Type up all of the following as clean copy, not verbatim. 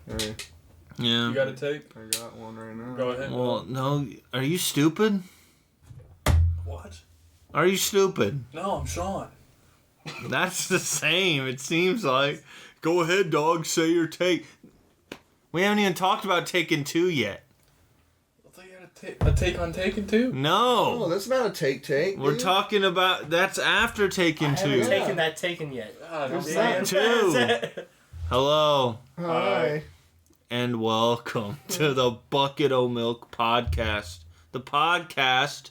Hey, Yeah. You got a take? I got one right now. Go ahead. Well, no. Are you stupid? What? Are you stupid? No, I'm Sean. That's the same. It seems like. Go ahead, dog. Say your take. We haven't even talked about Taken 2 yet. I thought you had a take on Taken 2. Oh, No. that's not a take. We're dude. talking about... That's after Taken I 2. haven't Yeah. taken that Taken yet. God, There's I'm not- 2. Hello. Hi. And welcome to the Bucket O' Milk Podcast. The podcast...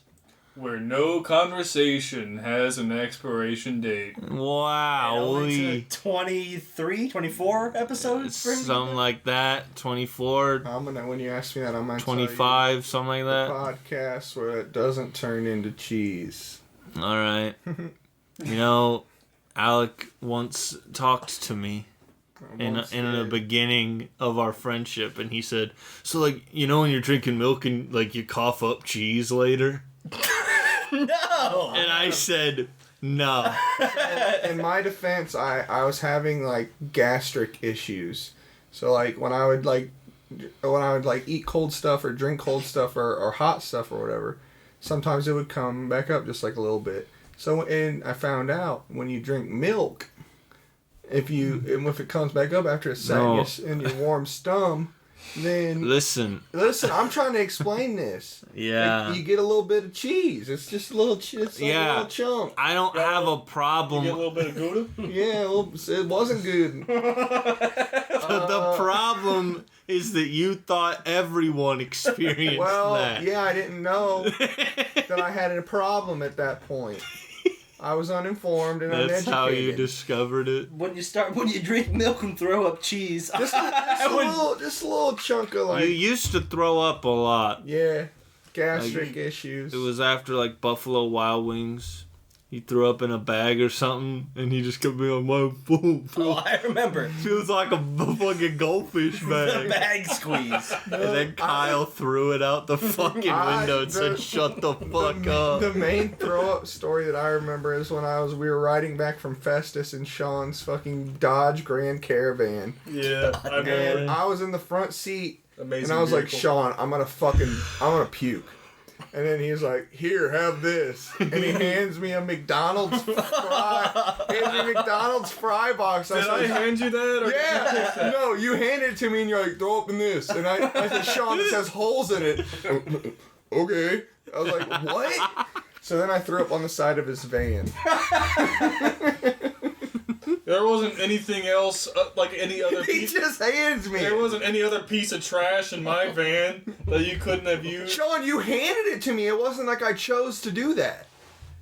Where no conversation has an expiration date. Wow. Only to 23, 24 episodes? Something like that. 24, I'm gonna. When you ask me that, I'm gonna 25, something like that. podcast where it doesn't turn into cheese. All right. You know, Alec once talked to me in the beginning of our friendship, and he said, "So, like, you know, when you're drinking milk and like you cough up cheese later." No! And I said, "No." In my defense, I was having like gastric issues. So like when I would eat cold stuff or drink cold stuff or hot stuff or whatever, sometimes it would come back up just like a little bit. So and I found out when you drink milk, if it comes back up after it's sat in your warm stomach, then Listen, I'm trying to explain this. yeah. Like, you get a little bit of cheese. It's just a little, a little chunk. I don't have a problem. You get a little bit of Gouda? Yeah, it wasn't good. The problem is that you thought everyone experienced that. Yeah, I didn't know that I had a problem at that point. I was uninformed and That's uneducated. how you discovered it. When you drink milk and throw up cheese. Just a little chunk of like You used to throw up a lot. gastric issues. It was after like Buffalo Wild Wings. He threw up in a bag or something, and he just kept being on my food. Oh, I remember. Feels like a fucking goldfish The bag. bag squeeze. And then Kyle threw it out the fucking window and said, "Shut the fuck up." The main throw up story that I remember is when we were riding back from Festus in Sean's fucking Dodge Grand Caravan. Yeah, I And remember. I was in the front seat. Amazing. And I was like, vehicle. Sean, I'm gonna puke. And then he's like, here, have this. And he hands me a McDonald's fry box. Did I hand you that? Or Yeah. No, you handed it to me and you're like, throw up in this. And I said, Sean, this has holes in it. Okay. I was like, what? So then I threw up on the side of his van. There wasn't anything else, like any other He piece. just hands me. There wasn't any other piece of trash in my van that you couldn't have used. Sean, you handed it to me. It wasn't like I chose to do that.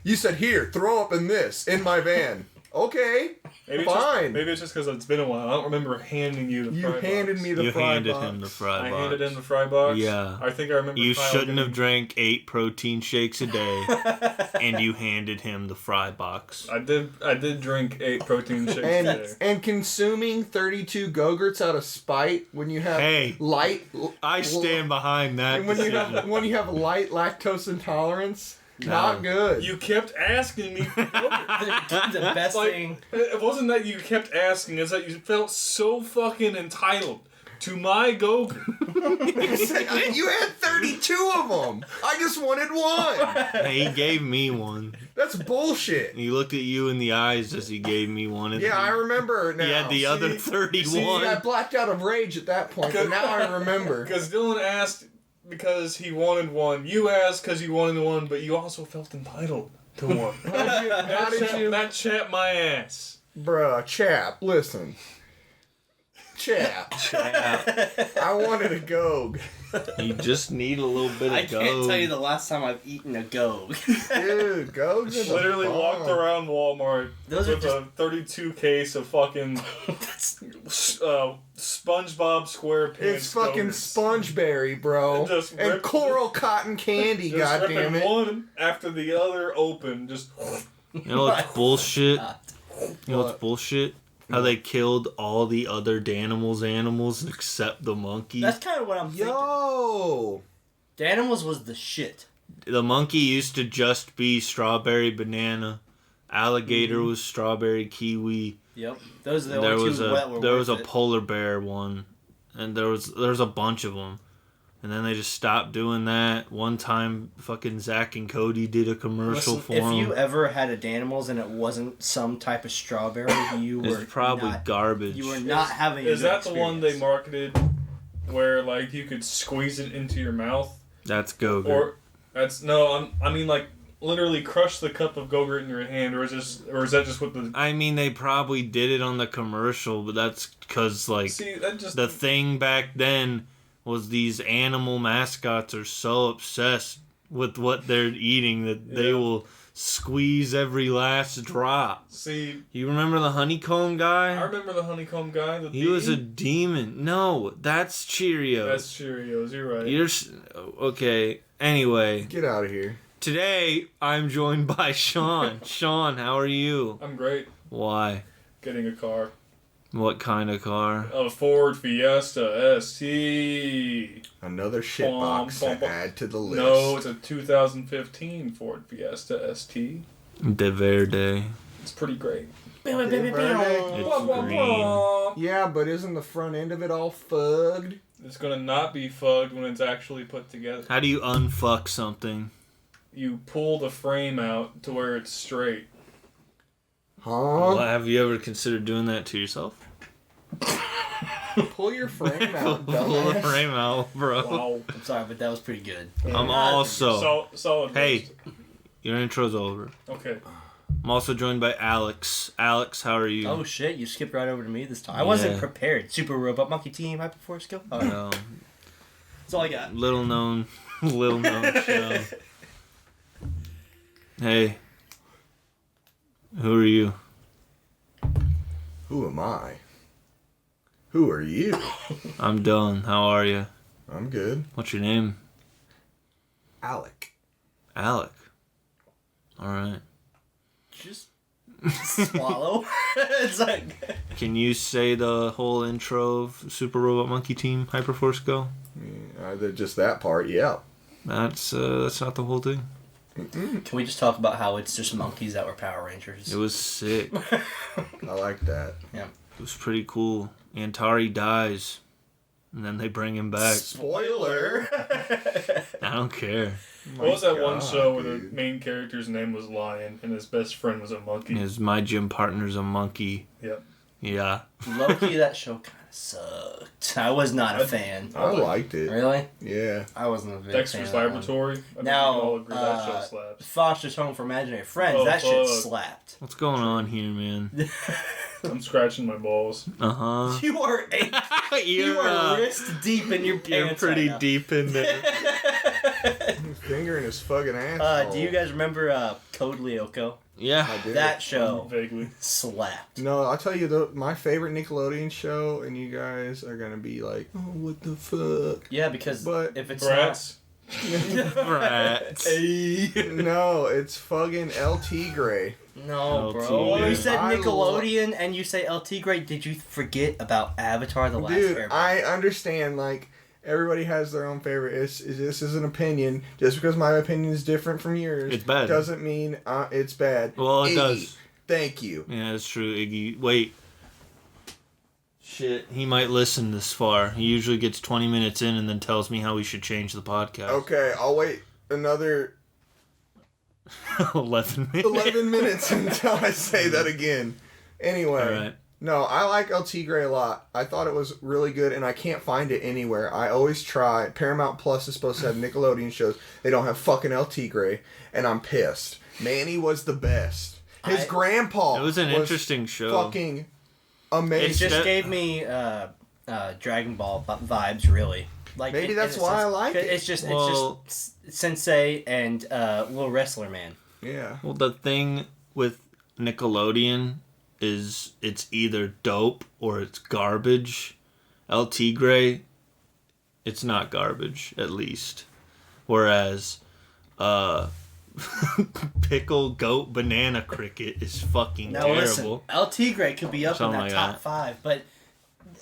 You said, here, throw up in this, in my van. Okay, fine. Maybe it's just because it's been a while. I don't remember handing you the fry box. You handed me the You fry handed box. him the fry I box. handed in the fry box? Yeah. I think I remember You Kyle shouldn't have getting- drank 8 protein shakes a day, and you handed him the fry box. I did drink 8 protein shakes today. And consuming 32 Go-Gurts out of spite when you have Hey, light... I stand behind that And when you decision. have light lactose intolerance, not good. You kept asking me for yogurt. The best thing. It wasn't that you kept asking, it's that you felt so fucking entitled to my Go-Gurt. You had 32 of them. I just wanted one. Hey, he gave me one. That's bullshit. He looked at you in the eyes as he gave me one. And Yeah, I remember now. he had the other 31. See, I blacked out of rage at that point, but now I remember. Because Dylan asked because he wanted one. You asked because you wanted one, but you also felt entitled to one. How did you... That chapped my ass. Bruh, Chap, listen. Chap. I wanted a Gogue. You just need a little bit of I can't go. tell you the last time I've eaten a Gogue. Dude, Gogues are the Literally bomb. walked around Walmart Those are with a 32 case of fucking SpongeBob SquarePants. It's fucking Go-Gurts. Spongeberry, bro. Just And rip- Coral Cotton Candy, Just ripping goddammit. one after the other open. Just You know what's bullshit? You know what's What? bullshit? How they killed all the other animals except the monkey. That's kind of what I'm thinking. Yo! The animals was the shit. The monkey used to just be strawberry banana. Alligator was strawberry kiwi. Yep. Those are the There only was two a wet were there was a worth it. polar bear one, and there was a bunch of them. And then they just stopped doing that. One time, fucking Zach and Cody did a commercial for them. If you ever had a Danimals and it wasn't some type of strawberry, you were it's probably garbage. You were not having. Is that the one they marketed where like you could squeeze it into your mouth? That's Go-Gurt. Or that's I mean like literally crush the cup of Go-Gurt in your hand, or is that just what the? I mean, they probably did it on the commercial, but that's because like the thing back then was these animal mascots are so obsessed with what they're eating that they will squeeze every last drop. See, you remember the honeycomb guy? I remember the honeycomb guy. He was a demon. No, that's Cheerios. That's Cheerios. You're right. Okay. Anyway, get out of here. Today I'm joined by Sean. Sean, how are you? I'm great. Why? Getting a car. What kind of car? A Ford Fiesta ST. Another shitbox to add to the list. No, it's a 2015 Ford Fiesta ST. De Verde. It's pretty great. It's green. Yeah, but isn't the front end of it all fugged? It's gonna not be fugged when it's actually put together. How do you unfuck something? You pull the frame out to where it's straight. Huh? Well, have you ever considered doing that to yourself? Pull your frame out, Pull the frame out, bro. Wow. I'm sorry, but that was pretty good. I'm also... Solid. Hey, your intro's over. Okay. I'm also joined by Alex. Alex, how are you? Oh shit, you skipped right over to me this time. I wasn't prepared. Super Robot Monkey Team, Hyperforce Skill. Oh, no. That's all I got. Little known show. Hey. Who are you? Who am I? Who are you? I'm Dylan. How are you? I'm good. What's your name? Alec. Alec. Alright. Just swallow. It's like... Can you say the whole intro of Super Robot Monkey Team Hyperforce Go? Yeah, either just that part, yeah. That's not the whole thing. Mm-mm. Can we just talk about how it's just monkeys that were Power Rangers? It was sick. I like that. Yeah. It was pretty cool. Antari dies, and then they bring him back. Spoiler! I don't care. What was that one show where the main character's name was Lion and his best friend was a monkey? My gym partner's a monkey. Yep. Yeah. Low-key, that show kind of sucked. I was not a fan. I liked it. Really? Yeah. I wasn't a big Dexter's fan of that Laboratory. I think Now, we all agree that show slaps. Foster's Home for Imaginary Friends, Oh, that shit fuck. slapped. What's going on here, man? I'm scratching my balls. Uh-huh. You are wrist deep in your pants. You're pretty right now. deep in there. Fingering his fucking asshole. Do you guys remember Code Lyoko? Yeah. I did. That show Vaguely. slapped. No, I'll tell you, my favorite Nickelodeon show, and you guys are going to be like, oh, what the fuck? Yeah, because But if it's Brats. Rats. No, it's fucking El Tigre. No, El bro. Tigre. You said I Nickelodeon and you say El Tigre. Did you forget about Avatar: The Last Dude, Airbender? I understand, like, everybody has their own favorite. This is an opinion. Just because my opinion is different from yours It's bad. doesn't mean it's bad. Well, it Iggy, does. Thank you. Yeah, that's true, Iggy. Wait. Shit, he might listen this far. He usually gets 20 minutes in and then tells me how we should change the podcast. Okay, I'll wait another 11 minutes. 11 minutes until I say that again. Anyway. Alright. No, I like El Tigre a lot. I thought it was really good, and I can't find it anywhere. I always try. Paramount Plus is supposed to have Nickelodeon shows. They don't have fucking El Tigre, and I'm pissed. Manny was the best. His grandpa It was an interesting show. Fucking amazing. It just gave me Dragon Ball vibes, really. Like Maybe that's why I like it. It's just Sensei and Little Wrestler Man. Yeah. Well, the thing with Nickelodeon is it's either dope or it's garbage. El Tigre, it's not garbage, at least. Whereas, Pickle Goat Banana Cricket is fucking Now terrible. listen, El Tigre could be up Something in that like top that. 5, but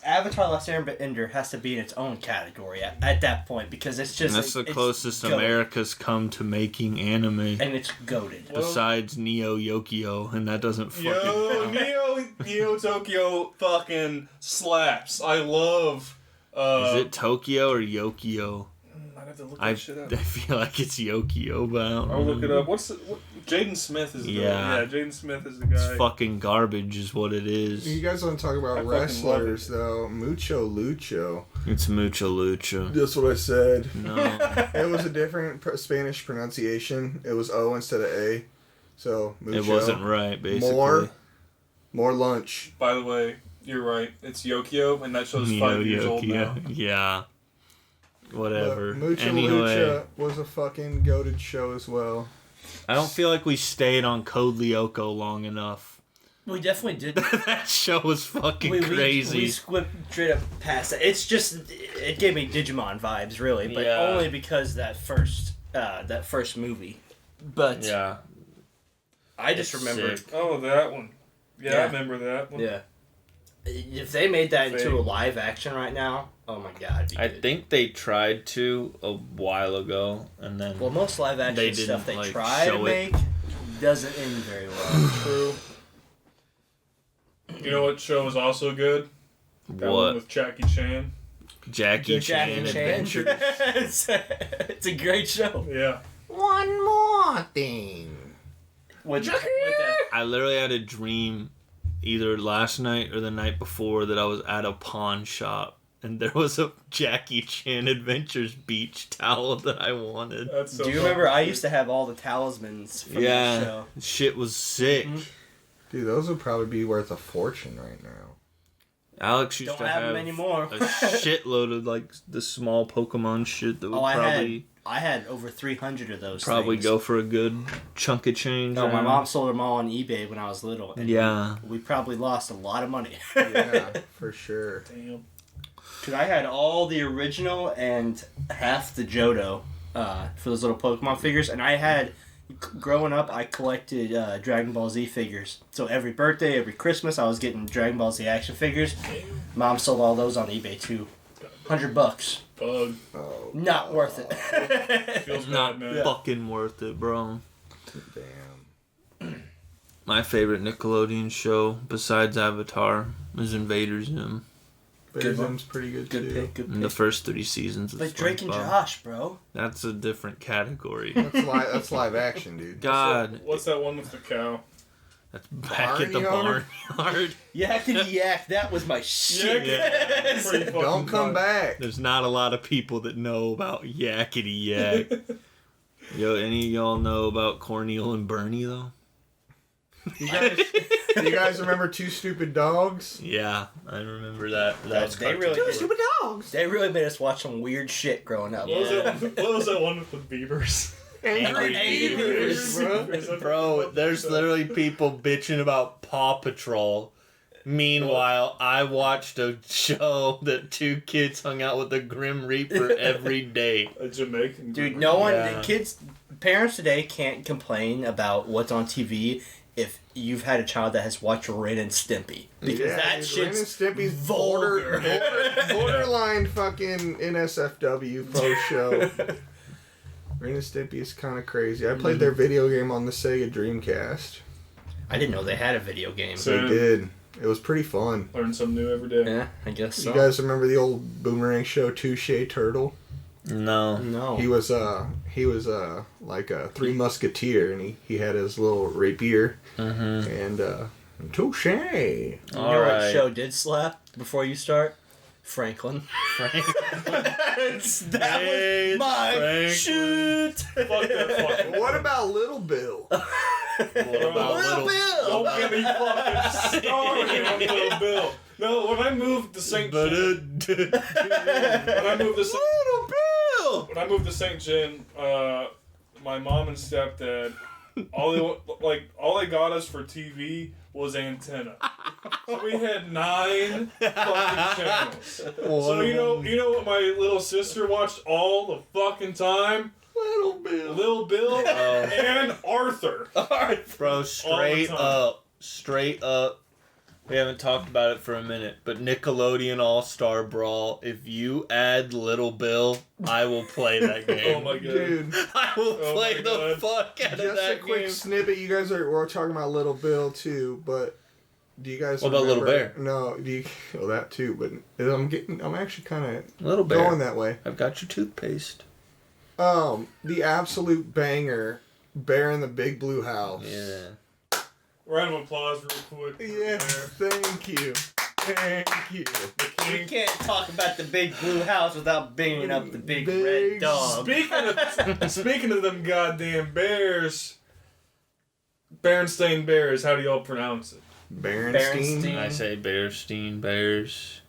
Avatar: Last Airbender has to be in its own category at that point because it's just And that's the it's closest goated. America's come to making anime. And it's goated. Besides Neo Yokio, and that doesn't fucking count. Neo Tokyo fucking slaps. I love Is it Tokyo or Yokio? I'd have to look I that shit up. feel like it's Yokio, but I don't I'll look it remember. up. Jaden Smith is the Yeah. Jaden Smith is the guy. It's fucking garbage is what it is. You guys want to talk I about fucking wrestlers, though. Mucho Lucho. It's Mucho Lucha. That's what I said. No. It was a different Spanish pronunciation. It was O instead of A. So, Mucho. It wasn't right, basically. More lunch. By the way, you're right. It's Yokio, and that show's 5 years old now. Yeah. Whatever. But Mucho Anyway, Lucha was a fucking goated show as well. I don't feel like we stayed on Code Lyoko long enough. We definitely did. That show was fucking We crazy. squipped straight up past that. It's just, it gave me Digimon vibes, really, but Yeah. only because that first movie. But Yeah. I just It's remember, sick. Oh, that one. Yeah, I Yeah. remember that one. yeah. If they made that into a Fake. live action right now, oh my god, it'd be I good. think they tried to a while ago, and then Well, most live action They stuff didn't, they like, try to show it. make doesn't end very well. True. You know what show is also good? That one what? with Jackie Chan. Jackie Chan Adventures. It's a great show. Yeah. One more thing. With the, I literally had a dream either last night or the night before that I was at a pawn shop and there was a Jackie Chan Adventures beach towel that I wanted. That's so do you fucking remember? I good. used to have all the talismans from that Yeah, show. shit was sick. Mhm. Dude, those would probably be worth a fortune right now. Alex used Don't to have have them anymore. a shitload of like the small Pokemon shit that would Oh, probably I had over 300 of those. probably things. go for a good chunk of change. No, my now. mom sold them all on eBay when I was little. And Yeah. we probably lost a lot of money. Yeah, for sure. Damn. Because I had all the original and half the Johto for those little Pokemon figures. And I had, growing up, I collected Dragon Ball Z figures. So every birthday, every Christmas, I was getting Dragon Ball Z action figures. Mom sold all those on eBay too. $100. Bug. Oh, Not worth it. Feels Not bad, man. fucking worth it, bro. damn. My favorite Nickelodeon show, besides Avatar, is Invader Zim. But Good Zim's pretty good, Good too. pick, good In the pick. first 3 seasons of Like Drake and SpongeBob. Josh, bro. That's a different category. That's live action, dude. God, What's that one with the cow? that's back at the Barnyard? barnyard. Yakety yak, that was my shit. Yeah. Pretty fucking Don't come fun. back. There's not a lot of people that know about Yakety Yak. Yo, any of y'all know about Cornel and Bernie though? You guys remember Two Stupid Dogs? Yeah, I remember that. That was They cartoon. really did. Dogs. They really made us watch some weird shit growing up. What was that one with the beavers? Angry Beavers, Bro, there's literally people bitching about Paw Patrol. Meanwhile, I watched a show that 2 kids hung out with the Grim Reaper every day. A Jamaican. Dude, no one, Yeah. parents today can't complain about what's on TV if you've had a child that has watched Ren and Stimpy. Because that Ren and shit's Stimpy's vulgar. borderline fucking NSFW faux show. Ren and Stimpy is kind of crazy. I played their video game on the Sega Dreamcast. I didn't know they had a video game. So- They did. It was pretty fun. Learn something new every day. Yeah, I guess so. You guys remember the old Boomerang show Touche Turtle? No. No. He was like a Three Musketeer, and he had his little rapier Mm-hmm. and touche. You know what Alright. show did slap before you start? Franklin. that It's was my Franklin. shoot. Fuck that fucking. What about Little Bill? What about Little Bill. Don't get me fucking started on Little Bill. No, when I moved to St. John, when I moved to St. Little Bill! When I moved to St. John, my mom and stepdad, all they got us for TV was antenna. So we had 9 fucking channels. So you know what my little sister watched all the fucking time? Little Bill. Lil Bill and Arthur. Bro, straight time. up. We haven't talked about it for a minute, but Nickelodeon All-Star Brawl, if you add Little Bill, I will play that game. Oh my god. Dude, I will Oh play my the God. fuck out of just a that quick game. snippet. You guys we're talking about Little Bill too, but Do you guys? What about Little remember- Bear? No, do you? Well, that too. But I'm actually kind of Little Bear. going that way. I've got your toothpaste. The absolute banger, Bear in the Big Blue House. Yeah. Round of applause, real quick. Yes, thank you. Thank you. We can't talk about the big blue house without bringing up the big red dog. Speaking of them goddamn bears, Berenstain Bears. How do y'all pronounce it? Berenstein. I say Bearstein Bears.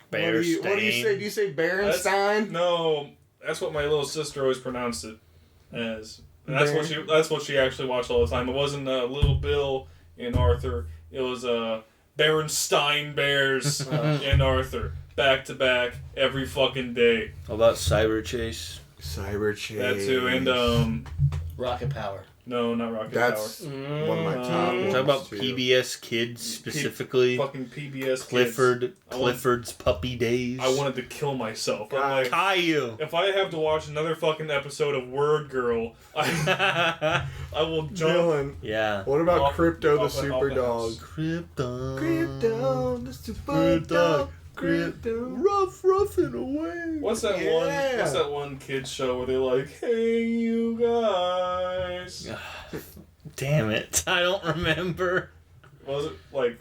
What do you say? Do you say Berenstein? No, that's what my little sister always pronounced it as. And that's what she actually watched all the time. It wasn't Little Bill and Arthur. It was Berenstein Bears and Arthur. Back to back every fucking day. How about Cyber Chase? Cyber Chase. That too. And Rocket Power. no, not Rocket That's Power. one of my top ones. Talk about too. PBS Kids specifically. Fucking PBS Clifford. Kids. Clifford's Puppy Days. I wanted to kill myself. I'm like, Caillou. if I have to watch another fucking episode of Word Girl, I will jump. Dylan, Yeah. what about Off- Crypto the off the Super Dog? house. Krypton. Crypto the Super Dog. Crypto. Rough and away. What's that Yeah. one? What's that one kids show where they're like, "Hey, you guys"? Damn it. I don't remember. Was it like?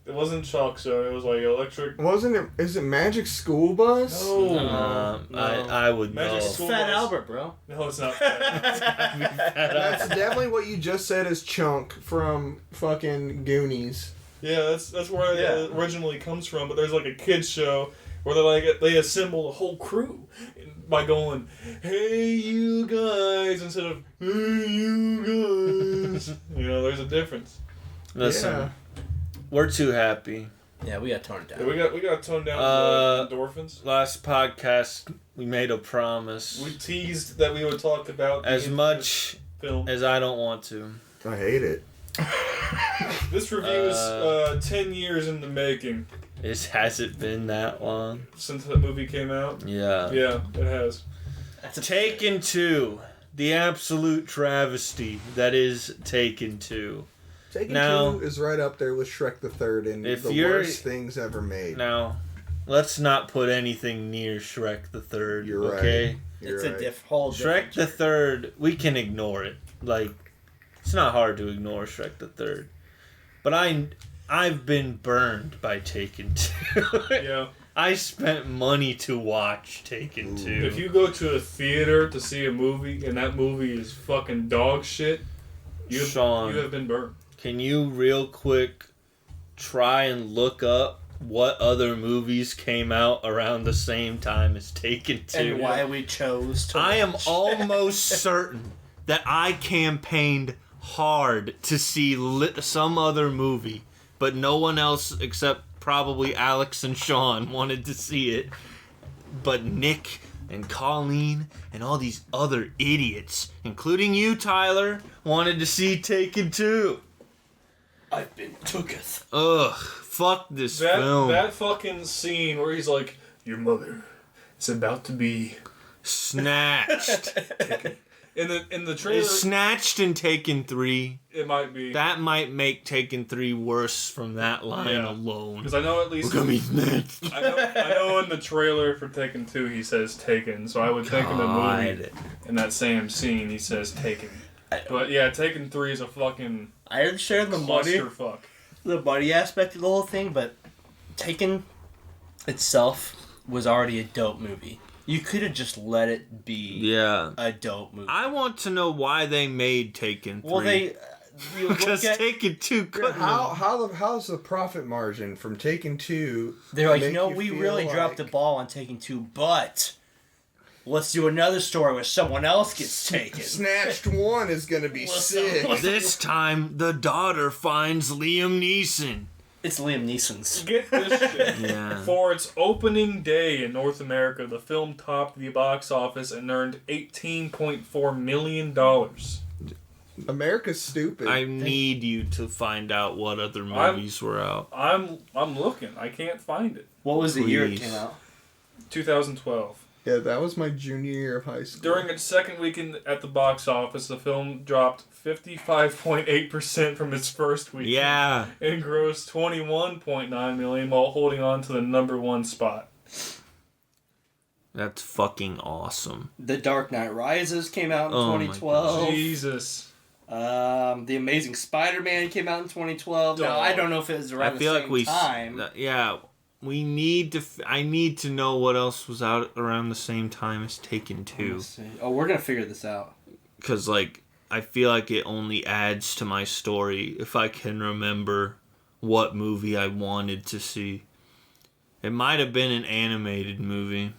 It wasn't Chalk Show. It was like Electric. Wasn't it? Is it Magic School Bus? No, No. no. I would Magic know. School Fat Bus. Albert, bro. No, it's not. That's definitely what you just said is Chunk from fucking Goonies. Yeah, that's where Yeah. it originally comes from. But there's like a kids show where they assemble the whole crew by going, "Hey, you guys," instead of "Hey, you guys." There's a difference. Listen, Yeah. we're too happy. Yeah, we got torn down. Yeah, we got toned down the endorphins. Last podcast, we made a promise. We teased that we would talk about As the much film. as I don't want to. I hate it. This review is 10 years in the making Has it been that long? since that movie came out. Yeah. Yeah, it has. That's a Taken 2. The absolute travesty that is Taken 2. Taken Now- 2 is right up there with Shrek the Third and If the you're- worst things ever made. Now, let's not put anything near Shrek the Third, You're right. okay? You're It's right. a whole Shrek different. the Third, we can ignore it. Like, it's not hard to ignore Shrek the Third. But I've been burned by Taken 2. Yeah. I spent money to watch Taken 2. If you go to a theater to see a movie and that movie is fucking dog shit, you Sean. have been burned. Can you real quick try and look up what other movies came out around the same time as Taken 2? And why we chose to I am watch. almost certain that I campaigned hard to see some other movie, but no one else except probably Alex and Sean wanted to see it. But Nick and Colleen and all these other idiots, including you, Tyler, wanted to see Taken 2. I've been tooketh. Ugh, fuck this film. That fucking scene where he's like, "Your mother is about to be Snatched. in the trailer." It's Snatched and Taken 3. It might be That might make Taken 3 worse from that line Yeah. alone. because I know at least We're gonna be snatched. I know in the trailer for Taken 2 he says Taken, so I would think in the movie in that same scene he says Taken. But yeah, Taken 3 is a fucking I understand the money, clusterfuck. the money aspect of the whole thing, but Taken itself was already a dope movie. You could have just let it be Yeah. a dope movie. I want to know why they made Taken 3. Well, you look Because at, Taken 2 couldn't have. How's the profit margin from Taken 2? they're like, make no, you we feel really like- dropped the ball on Taking 2, but let's do another story where someone else gets taken. Snatched 1 is gonna be sick. This time, the daughter finds Liam Neeson. It's Liam Neeson's. Get this shit. Yeah. For its opening day in North America, the film topped the box office and earned $18.4 million. America's stupid. I need you to find out what other movies were out. I'm looking. I can't find it. What was the year it Please. came out? 2012. Yeah, that was my junior year of high school. During its second weekend at the box office, the film dropped 55.8% from its first weekend. Yeah. And grossed $21.9 million while holding on to the number one spot. That's fucking awesome. The Dark Knight Rises came out in 2012. Jesus. The Amazing Spider-Man came out in 2012. Now, I don't know if it was around the same time. Yeah. We need to... I need to know what else was out around the same time as Taken 2. Oh, we're going to figure this out. Because, like, I feel like it only adds to my story if I can remember what movie I wanted to see. It might have been an animated movie.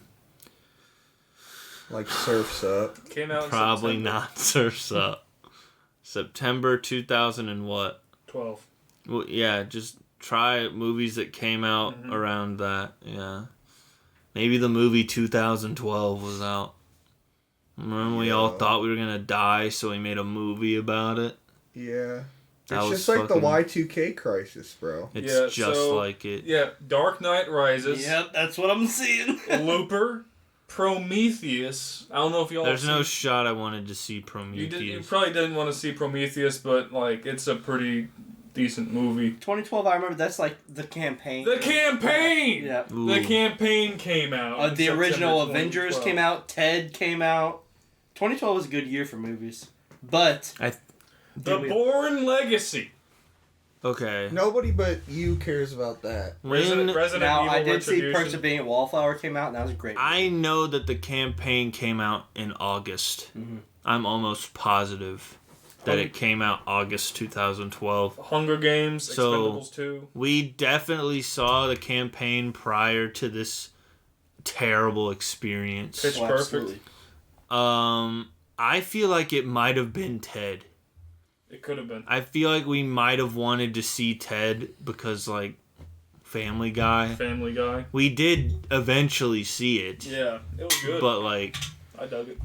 Like Surf's Up. Came out Probably in September. not Surf's Up. September 2000 and what? 12. Well, yeah, just try movies that came out around that. Yeah. Maybe the movie 2012 was out. Remember we all thought we were going to die, so we made a movie about it? Yeah. That It's was just like the fucking- Y2K crisis, bro. It's just like it. Yeah, Dark Knight Rises. Yep, that's what I'm seeing. Looper. Prometheus. I don't know if y'all There's no seen- shot I wanted to see Prometheus. You probably didn't want to see Prometheus, but like it's a pretty decent movie. 2012, I remember that's like the campaign. The campaign. Yeah. Ooh. The campaign came out. in The original September Avengers 2012. came out. Ted came out. 2012 was a good year for movies. But The Bourne Legacy. Okay. Nobody but you cares about that. Resident now Evil I did see Retribution. Perks of Being a Wallflower came out, and that was a great. I know that the campaign came out in August. I'm almost positive that it came out August 2012. Hunger Games, So- Expendables 2. We definitely saw the campaign prior to this terrible experience. Pitch Perfect. Absolutely. I feel like it might have been Ted. It could have been. I feel like we might have wanted to see Ted because, like, Family Guy. Family Guy. We did eventually see it. Yeah, it was good. But, like, I dug it.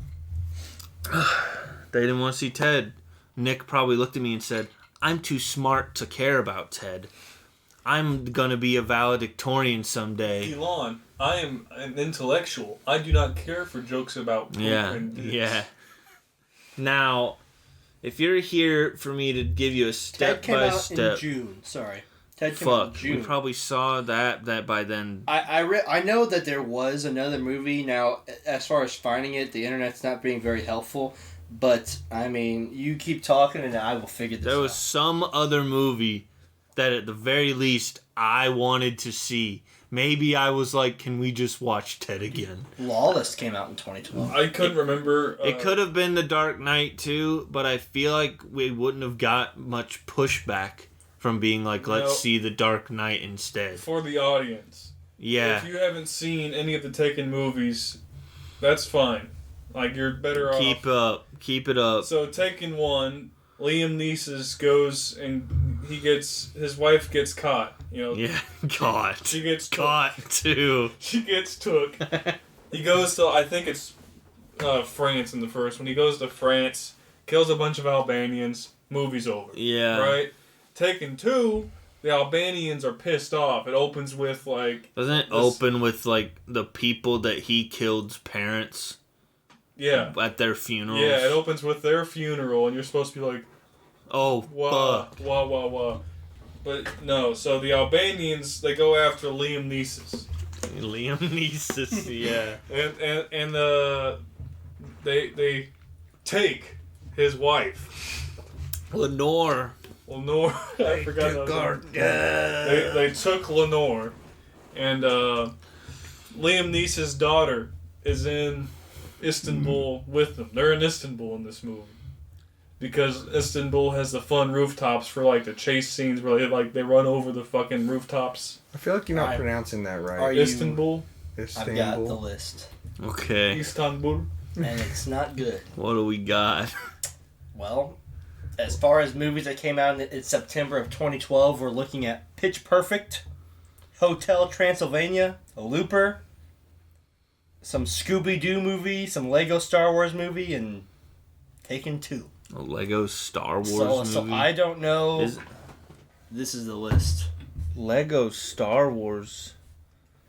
they didn't want to see Ted. Nick probably looked at me and said, I'm too smart to care about Ted. I'm gonna be a valedictorian someday. Elon, I am an intellectual. I do not care for jokes about poop Yeah, and dicks. yeah. Now, if you're here for me to give you a Ted came out step-by-step... in June. Sorry, Ted came out in Fuck, June. we probably saw that by then. I know that there was another movie. Now, as far as finding it, the internet's not being very helpful. But I mean, you keep talking, and I will figure this out. There was some other movie that at the very least I wanted to see. Maybe I was like, can we just watch Ted again? Lawless came out in 2012. I couldn't remember. It could have been The Dark Knight too, but I feel like we wouldn't have got much pushback from being like, let's No. see The Dark Knight instead. For the audience. Yeah. If you haven't seen any of the Taken movies, that's fine. Like, you're better off. Keep it up. So, Taken 1, Liam Neeson goes and his wife gets caught. You know, Yeah, God. she gets took. Caught too. She gets took. He goes to, I think it's France in the first one. He goes to France, kills a bunch of Albanians, movie's over. Yeah. Right? Taken 2, the Albanians are pissed off. It opens with, like... Doesn't it open with like the people that he killed's parents? Yeah. At their funerals. Yeah, it opens with their funeral, and you're supposed to be like, Oh, wah, fuck. wah, wah, wah. But no, so the Albanians, they go after Liam Neeson. Liam Neeson, yeah. And they take his wife. Lenore. Lenore. I forgot that. They took Lenore. And Liam Neeson's daughter is in Istanbul with them. They're in Istanbul in this movie. Because Istanbul has the fun rooftops for like the chase scenes where they run over the fucking rooftops. I feel like you're not pronouncing that right. Are you- Istanbul. I've got the list, Okay. Istanbul. and it's not good. What do we got? Well, as far as movies that came out in September of 2012, we're looking at Pitch Perfect, Hotel Transylvania, a Looper, some Scooby-Doo movie, some Lego Star Wars movie, and Taken 2. A Lego Star Wars So movie? I don't know. Is- This is the list. Lego Star Wars.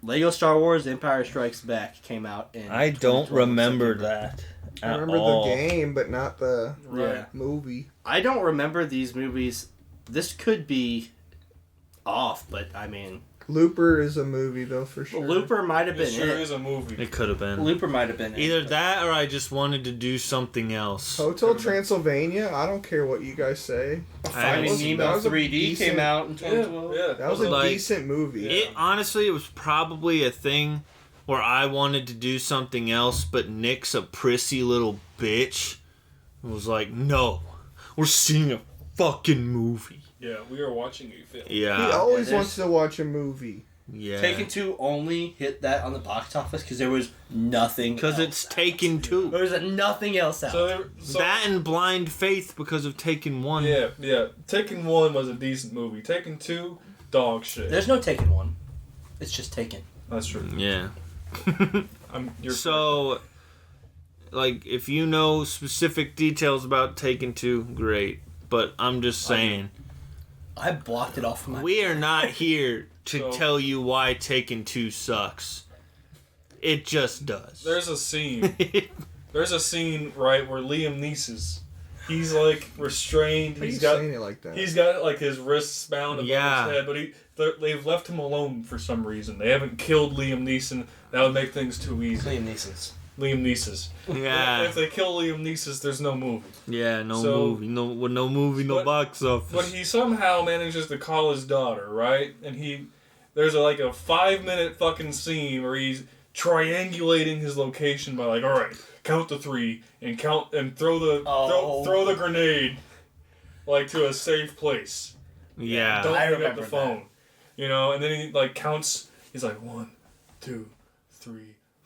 Lego Star Wars Empire Strikes Back came out in I don't 2012 remember September. that. I At remember all. the game, but not the Yeah. movie. I don't remember these movies. This could be off, but I mean, Looper is a movie though for sure. Looper might have It been sure it. is a movie. It could have been. Looper might have been Either it. that or I just wanted to do something else. Hotel Transylvania. I don't care what you guys say. I mean, Nemo that was a 3D decent- came out in 2012. Yeah. That was a Like, decent movie. It honestly, it was probably a thing where I wanted to do something else, but Nick's a prissy little bitch. Was like, no, we're seeing a fucking movie. Yeah, we are watching a film. He Yeah, always there's- wants to watch a movie. yeah. Taken 2 only hit that on the box office because there was nothing. Because it's Taken 2. There was nothing else out. So That and Blind Faith because of Taken 1. yeah. Taken 1 was a decent movie. Taken 2, dog shit. There's no Taken 1. It's just Taken. That's true. Yeah. You're So, like, if you know specific details about Taken 2, great. But I'm just saying, I blocked it off my. we are not here to So- tell you why Taken 2 sucks. It just does. There's a scene. There's a scene right where Liam he's like restrained. Why are you He's got saying it like that? He's got like his wrists bound above Yeah. his head, but they've left him alone for some reason. They haven't killed Liam Neeson. That would make things too easy. Liam Neeson's. Liam Neeson. Yeah. If they kill Liam Neeson, there's no movie. Yeah, no So- movie. No movie, no But- box office. But he somehow manages to call his daughter, right? And there's like a 5-minute fucking scene where he's triangulating his location by like, all right, count to 3 and throw the grenade like to a safe place. yeah. Don't I pick up remember the phone. You know, and then he like counts. He's like 1, 2, 3,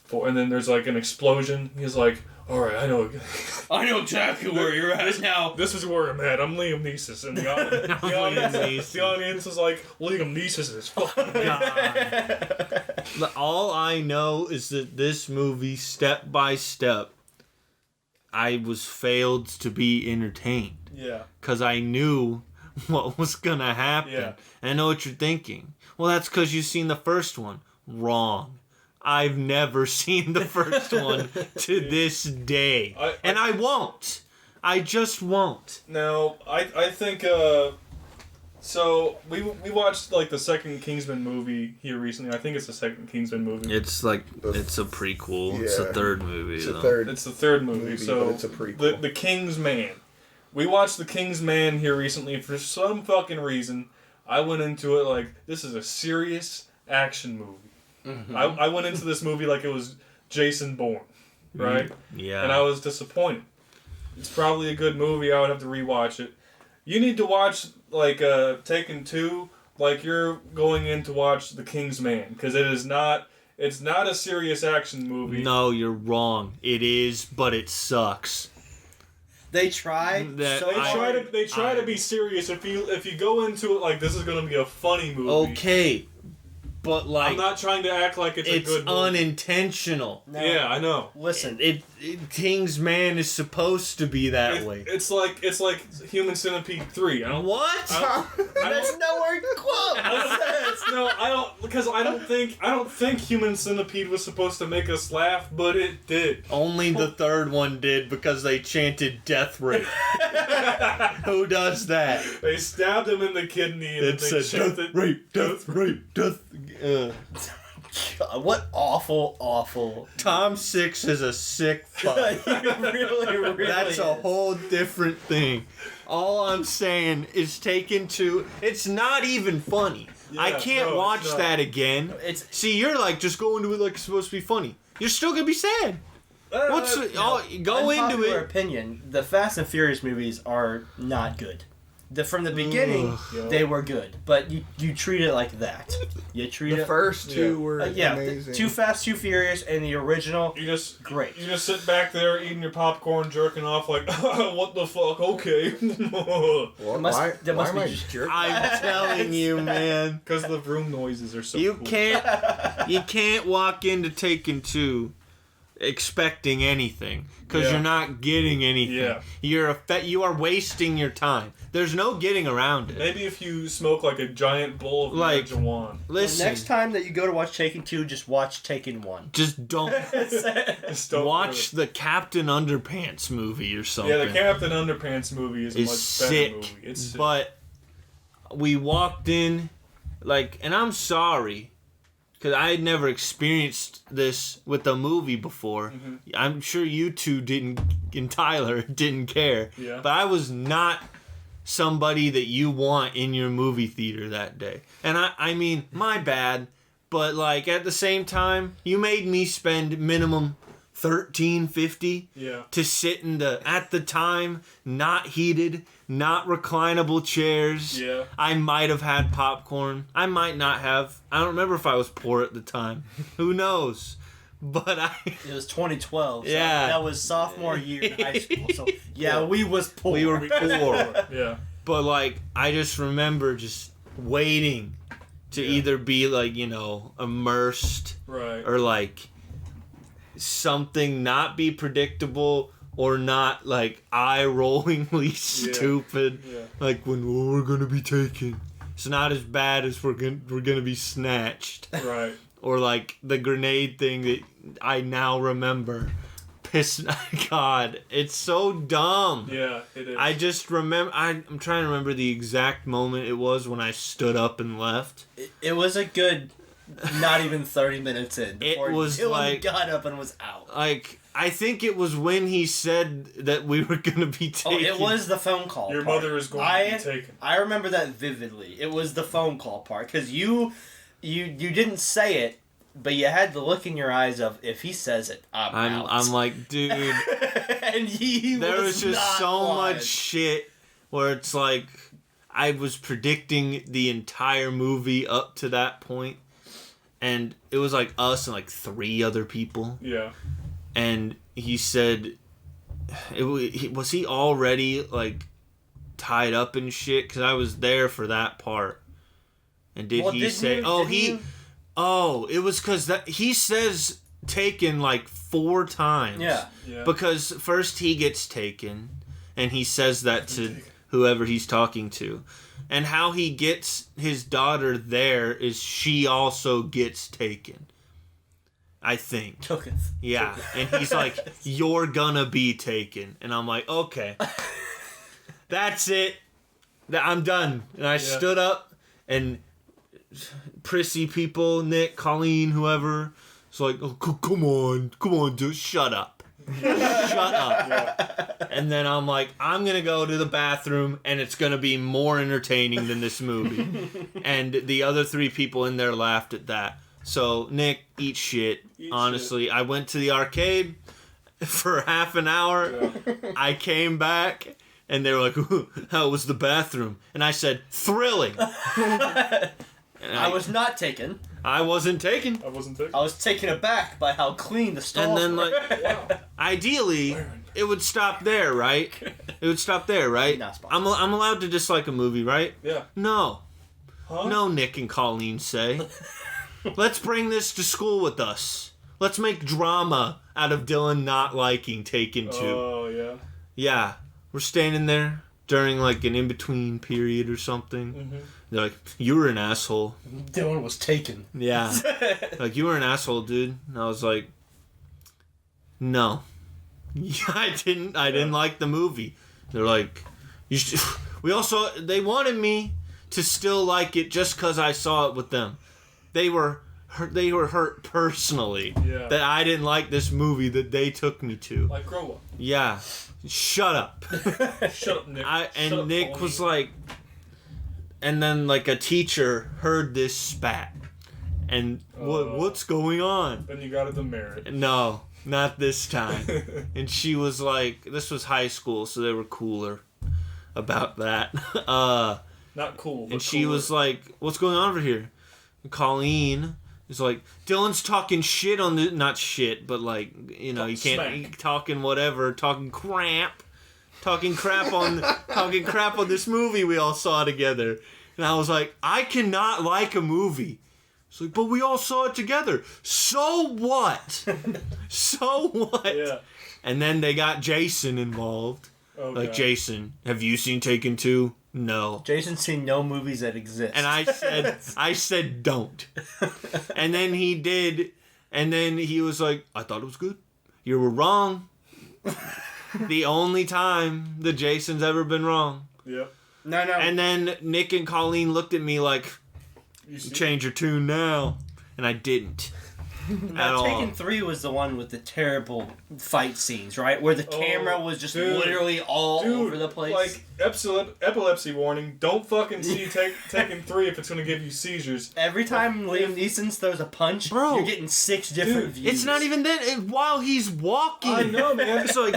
4, and then there's like an explosion. He's like, all right, I know. I know exactly where you're at now. This is where I'm at. I'm Liam Neeson, and the audience is like, Liam Neeson is fucking. All I know is that this movie, step by step, I was failed to be entertained. Yeah. Because I knew what was going to happen. Yeah. And I know what you're thinking. Well, that's because you've seen the first one. Wrong. I've never seen the first one to this day. And I won't. I just won't. Now, I think, so we watched like the second Kingsman movie here recently. I think it's the second Kingsman movie. It's like, it's a prequel. It's the Yeah. third movie. It's a though. third. It's the third movie. movie, So but it's a prequel. The King's Man. We watched The King's Man here recently for some fucking reason. I went into it like this is a serious action movie. Mm-hmm. I went into this movie like it was Jason Bourne, right? Yeah. And I was disappointed. It's probably a good movie. I would have to rewatch it. You need to watch like Taken 2 like you're going in to watch The King's Man because it's not a serious action movie. No, you're wrong. It is, but it sucks. They tried. That So They try to be serious. If you go into it like this is going to be a funny movie. Okay, but like I'm not trying to act like it's a it's good movie. unintentional. No. Yeah, I know. Listen. King's Man is supposed to be that way. It's like Human Centipede 3. I don't. What? I That's nowhere close. I don't think Human Centipede was supposed to make us laugh, but it did. Only the third one did because they chanted death rate. Who does that? They stabbed him in the kidney and It they said shoved death it. rate, death rate, death. God, what awful. Tom Six is a sick fuck. really That's a whole different thing. All I'm saying is Taken 2. It's not even funny. I Yeah, can't no, watch it's not. that again. It's See, you're like just go into it like it's supposed to be funny. You're still gonna be sad. What's go into unpopular it? opinion. The Fast and Furious movies are not good. From the beginning, Ugh. they were good, but you treat it like that. You treat The it. first two Yeah. were amazing. Too Fast, Too Furious, and the original. You just Great. You just sit back there eating your popcorn, jerking off like, what the fuck? Okay. Well, must- why that must am I be- jerking? I'm telling you, man. Because the room noises are so You cool. can't walk into Taken 2 expecting anything because Yeah. you're not getting anything. Yeah. You are wasting your time. There's no getting around it. Maybe if you smoke like a giant bowl of Like- marijuana. Listen, The next time that you go to watch Taken 2, just watch Taken 1. just don't Just don't watch do it. the Captain Underpants movie or something. Yeah, the Captain Underpants movie is a It's much better sick, movie. It's sick. but we walked in, like, and I'm sorry, because I had never experienced this with a movie before. Mm-hmm. I'm sure you two didn't, and Tyler didn't care, Yeah. but I was not somebody that you want in your movie theater that day. And I mean, my bad, but like at the same time, you made me spend minimum $13.50 Yeah. to sit in the, at the time, not heated, not reclinable chairs. Yeah. I might have had popcorn. I might not have. I don't remember if I was poor at the time. Who knows? But It was 2012. So Yeah. That was sophomore year in high school. So, yeah, we was poor. we were poor. Yeah. But like, I just remember just waiting to either be like, you know, immersed Right. or like something not be predictable or not like eye-rollingly stupid. Yeah. Like when we're gonna be taken. It's not as bad as we're gonna be snatched. Right. Or like the grenade thing that I now remember. God, it's so dumb. Yeah, it is. I just remember. I'm trying to remember the exact moment it was when I stood up and left. It was a good, not even 30 minutes in. Before was Dylan like- got up and was out. Like, I think it was when he said that we were gonna be Oh, taken. it was the phone call Your part. mother is going to be taken. I remember that vividly. It was the phone call part. Because you didn't say it, but you had the look in your eyes of, if he says it, I'm out. I'm like, dude. And he There was just not so lying. much shit where it's like I was predicting the entire movie up to that point, and it was like us and like 3 other people. Yeah. And he said, was he already like tied up and shit? Because I was there for that part. And did he say? It was because that he says taken like 4 times. Yeah. Yeah. Because first he gets taken, and he says that to whoever he's talking to. And how he gets his daughter there is she also gets taken. I think. Tooketh. Yeah. And he's like, you're gonna be taken. And I'm like, okay. That's it. I'm done. And I stood up, and prissy people, Nick, Colleen, whoever, it's like, oh, come on, dude, shut up. Shut up. Yeah. And then I'm like, I'm gonna go to the bathroom, and it's gonna be more entertaining than this movie. And the other 3 people in there laughed at that. So Nick, eat shit. Honestly, I went to the arcade for half an hour. Yeah. I came back, and they were like, how was the bathroom? And I said, thrilling. And I was not taken. I wasn't taken. I wasn't taken. I was taken aback by how clean the stalls And then, were. like, Wow. ideally, it would stop there, right? It would stop there, right? Not sponsored. I'm allowed to dislike a movie, right? Yeah. No. Huh? No, Nick and Colleen say. Let's bring this to school with us. Let's make drama out of Dylan not liking Taken 2. Oh, yeah. Yeah. We're standing there during, like, an in-between period or something. Mm-hmm. They're like, you were an asshole. Dylan was taken. Yeah. Like, you were an asshole, dude. And I was like, no. I didn't like the movie. They're like, they wanted me to still like it just because I saw it with them. They were hurt personally Yeah. that I didn't like this movie that they took me to. Like, grow up. Yeah. Shut up. Shut up, Nick. And Shut up, Nick Colleen. was like, and then like a teacher heard this spat, and what's going on? Then you got it to merit. No, not this time. And she was like, this was high school, so they were cooler about that. Not cool. And she was like, what's going on over here? And Colleen is like, Dylan's talking shit on the, not shit, but like, you know, you can't, Smack. talking whatever, talking crap on this movie we all saw together. And I was like, I cannot like a movie It's like, but we all saw it together. So what? So what? Yeah. And then they got Jason involved. Oh, Like, God. Jason, have you seen Taken 2? No. Jason's seen no movies that exist. And I said, don't. And then he did. And then he was like, I thought it was good. You were wrong. The only time that Jason's ever been wrong. Yep. No. And then Nick and Colleen looked at me like, change your tune now. And I didn't. At all. Taken 3 was the one with the terrible fight scenes, right? Where the camera was just literally all over the place. Like, epilepsy warning. Don't fucking see Taken 3 if it's going to give you seizures. Every time Liam Neeson throws a punch, Bro. you're getting 6 different views. It's not even that. While he's walking. I know, man. It's like,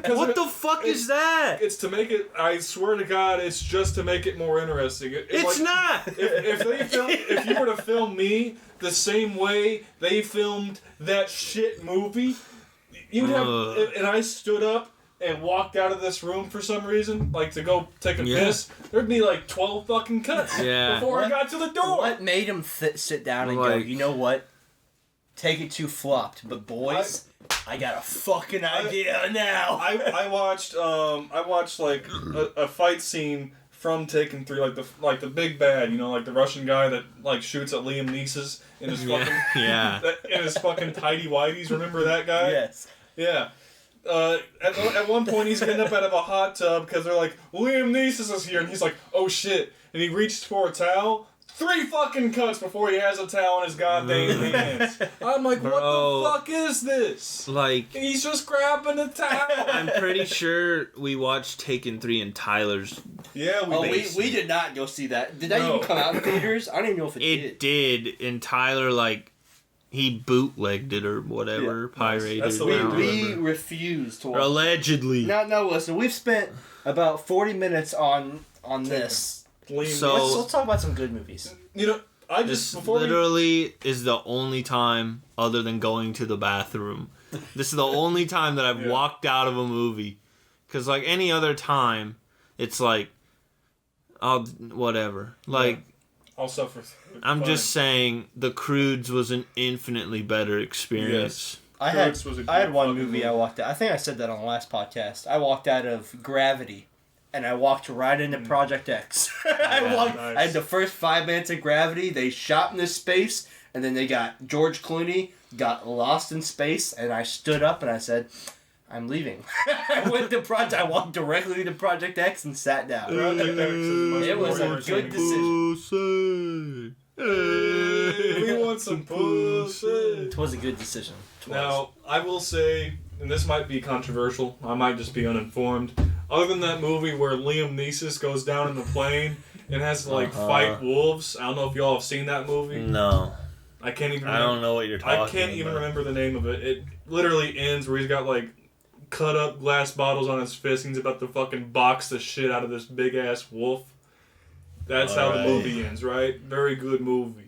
what the fuck is that? It's to make it, I swear to God, it's just to make it more interesting. It's not. If you were to film me the same way they filmed that shit movie, you'd have, and I stood up and walked out of this room for some reason, like to go take a piss, there'd be like 12 fucking cuts before I got to the door. What made him sit down and go, you know what? Take It 2 flopped, but boys, I got a fucking idea now. I watched like a fight scene from Taken 3, like the big bad, you know, like the Russian guy that like shoots at Liam Neeson in his fucking in his fucking tidy whities. Remember that guy? Yes. Yeah. At one point he's getting up out of a hot tub because they're like, Liam Neeson is here, and he's like, oh shit, and he reaches for a towel. 3 fucking cuts before he has a towel in his goddamn hands. I'm like, what the fuck is this? Like, he's just grabbing a towel. I'm pretty sure we watched Taken 3 in Tyler's. Yeah, we did not go see that. Did that even come out in theaters? I don't even know if it did. It did, and Tyler, like, he bootlegged it or whatever, pirated That's it. the way to do We refused to watch. Allegedly. No, listen, we've spent about 40 minutes on this. So let's talk about some good movies. You know, this literally is the only time, other than going to the bathroom, this is the only time that I've walked out of a movie. Because, like, any other time, it's like, whatever. Like, I'll suffer. I'm just saying, The Croods was an infinitely better experience. Yes. I had one movie I walked out. I think I said that on the last podcast. I walked out of Gravity. And I walked right into Project X. I had the first 5 minutes of Gravity. They shot into space, and then they got George Clooney got lost in space, and I stood up and I said, "I'm leaving." I walked directly to Project X and sat down. It was a good decision. We want some pussy. It was a good decision. Now, I will say, and this might be controversial, I might just be uninformed. Other than that movie where Liam Neeson goes down in the plane and has to fight wolves, I don't know if y'all have seen that movie. No. I can't even. I don't know what you're talking about. I can't even remember the name of it. It literally ends where he's got like cut up glass bottles on his fist and he's about to fucking box the shit out of this big ass wolf. That's how the movie ends, right? Very good movie.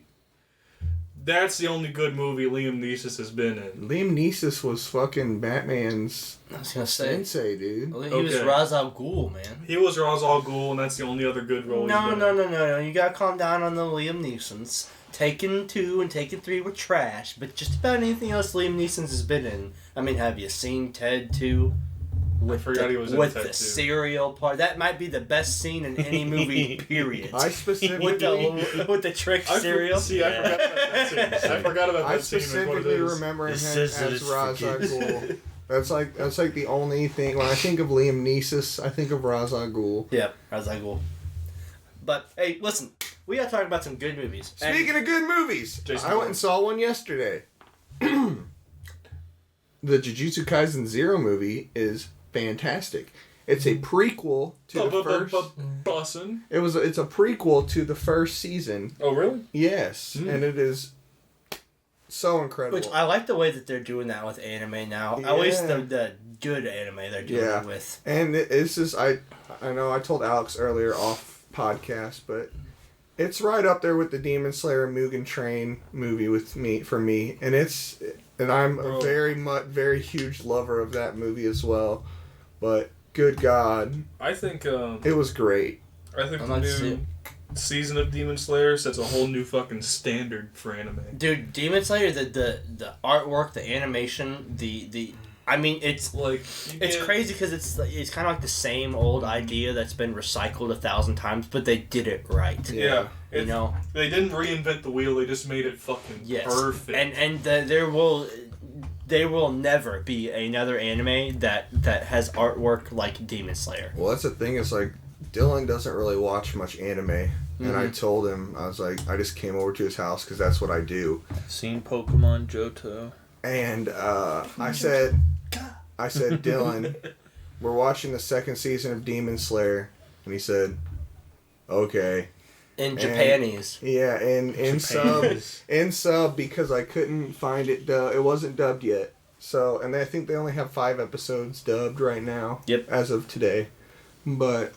That's the only good movie Liam Neeson has been in. Liam Neeson was fucking Batman's I was gonna say, sensei, dude. he was Ra's al Ghul, man. He was Ra's al Ghul, and that's the only other good role he's been in. No. You gotta calm down on the Liam Neesons. Taken 2 and Taken 3 were trash, but just about anything else Liam Neeson's has been in. I mean, have you seen Ted 2? I forgot he was in with Ted the 2. cereal part. That might be the best scene in any movie, period. I specifically with the trick cereal. See, I forgot about that scene. I forgot about that scene. I specifically remember him as Ra's al Ghul. That's like the only thing when I think of Liam Neeson, I think of Ra's al Ghul. Yep, Ra's al Ghul. But hey, listen, we gotta talk about some good movies. Speaking of good movies, Jason I went and saw one yesterday. The Jujutsu Kaisen Zero movie is fantastic. It's a prequel to the first. Bussin'. It's a prequel to the first season. Oh really? Yes, and it is so incredible. Which I like the way that they're doing that with anime now. Yeah. At least the good anime they're doing it with. And it's just I know I told Alex earlier off podcast, but it's right up there with the Demon Slayer Mugen Train movie for me, and I'm a very huge lover of that movie as well. But good God, I think it was great. I think I'd like to see it. season of Demon Slayer sets a whole new fucking standard for anime. Dude, Demon Slayer, the artwork, the animation, I mean, it's Like it's crazy because it's kind of like the same old idea that's been recycled 1,000 times, but they did it right. Yeah, You know, they didn't reinvent the wheel; they just made it fucking perfect. And there will never be another anime that has artwork like Demon Slayer. Well, that's the thing. Is like Dylan doesn't really watch much anime, and I told him I was like, I just came over to his house because that's what I do. Seen Pokemon Johto. And I said, Dylan, we're watching the second season of Demon Slayer, and he said, okay. In Japanese. Yeah, in sub because I couldn't find it. It wasn't dubbed yet. So, and I think they only have 5 episodes dubbed right now. Yep. As of today, but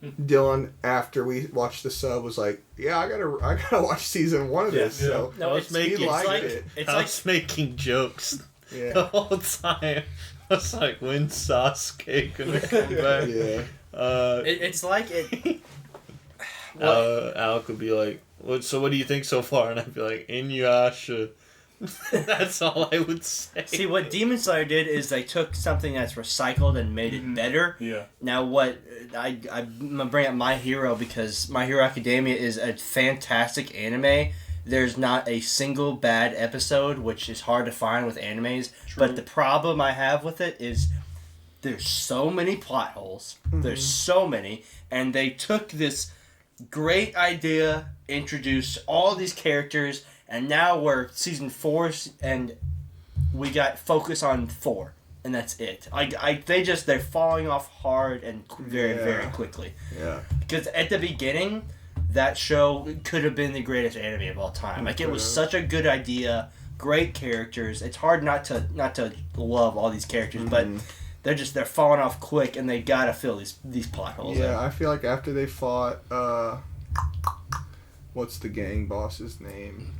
Dylan, after we watched the sub, was like, "Yeah, I gotta watch season 1 of this." Yeah. So No, he liked it. It's I like was making jokes the Yeah, whole time. I was like, when's Sasuke gonna come back? yeah. it's like it. Alec would be like, what do you think so far? And I'd be like, Inuyasha. That's all I would say. See, what Demon Slayer did is they took something that's recycled and made it better. Yeah. Now, what I'm gonna bring up My Hero because My Hero Academia is a fantastic anime. There's not a single bad episode, which is hard to find with animes. True. But the problem I have with it is there's so many plot holes. There's so many, and they took this great idea, introduced all these characters, and now we're season 4, and we got focus on 4, and that's it. They're falling off hard and very quickly. Yeah. Because at the beginning, that show could have been the greatest anime of all time. Like, it was such a good idea, great characters. It's hard not to love all these characters, but they're falling off quick, and they gotta fill these plot holes. Yeah, I feel like after they fought, what's the gang boss's name?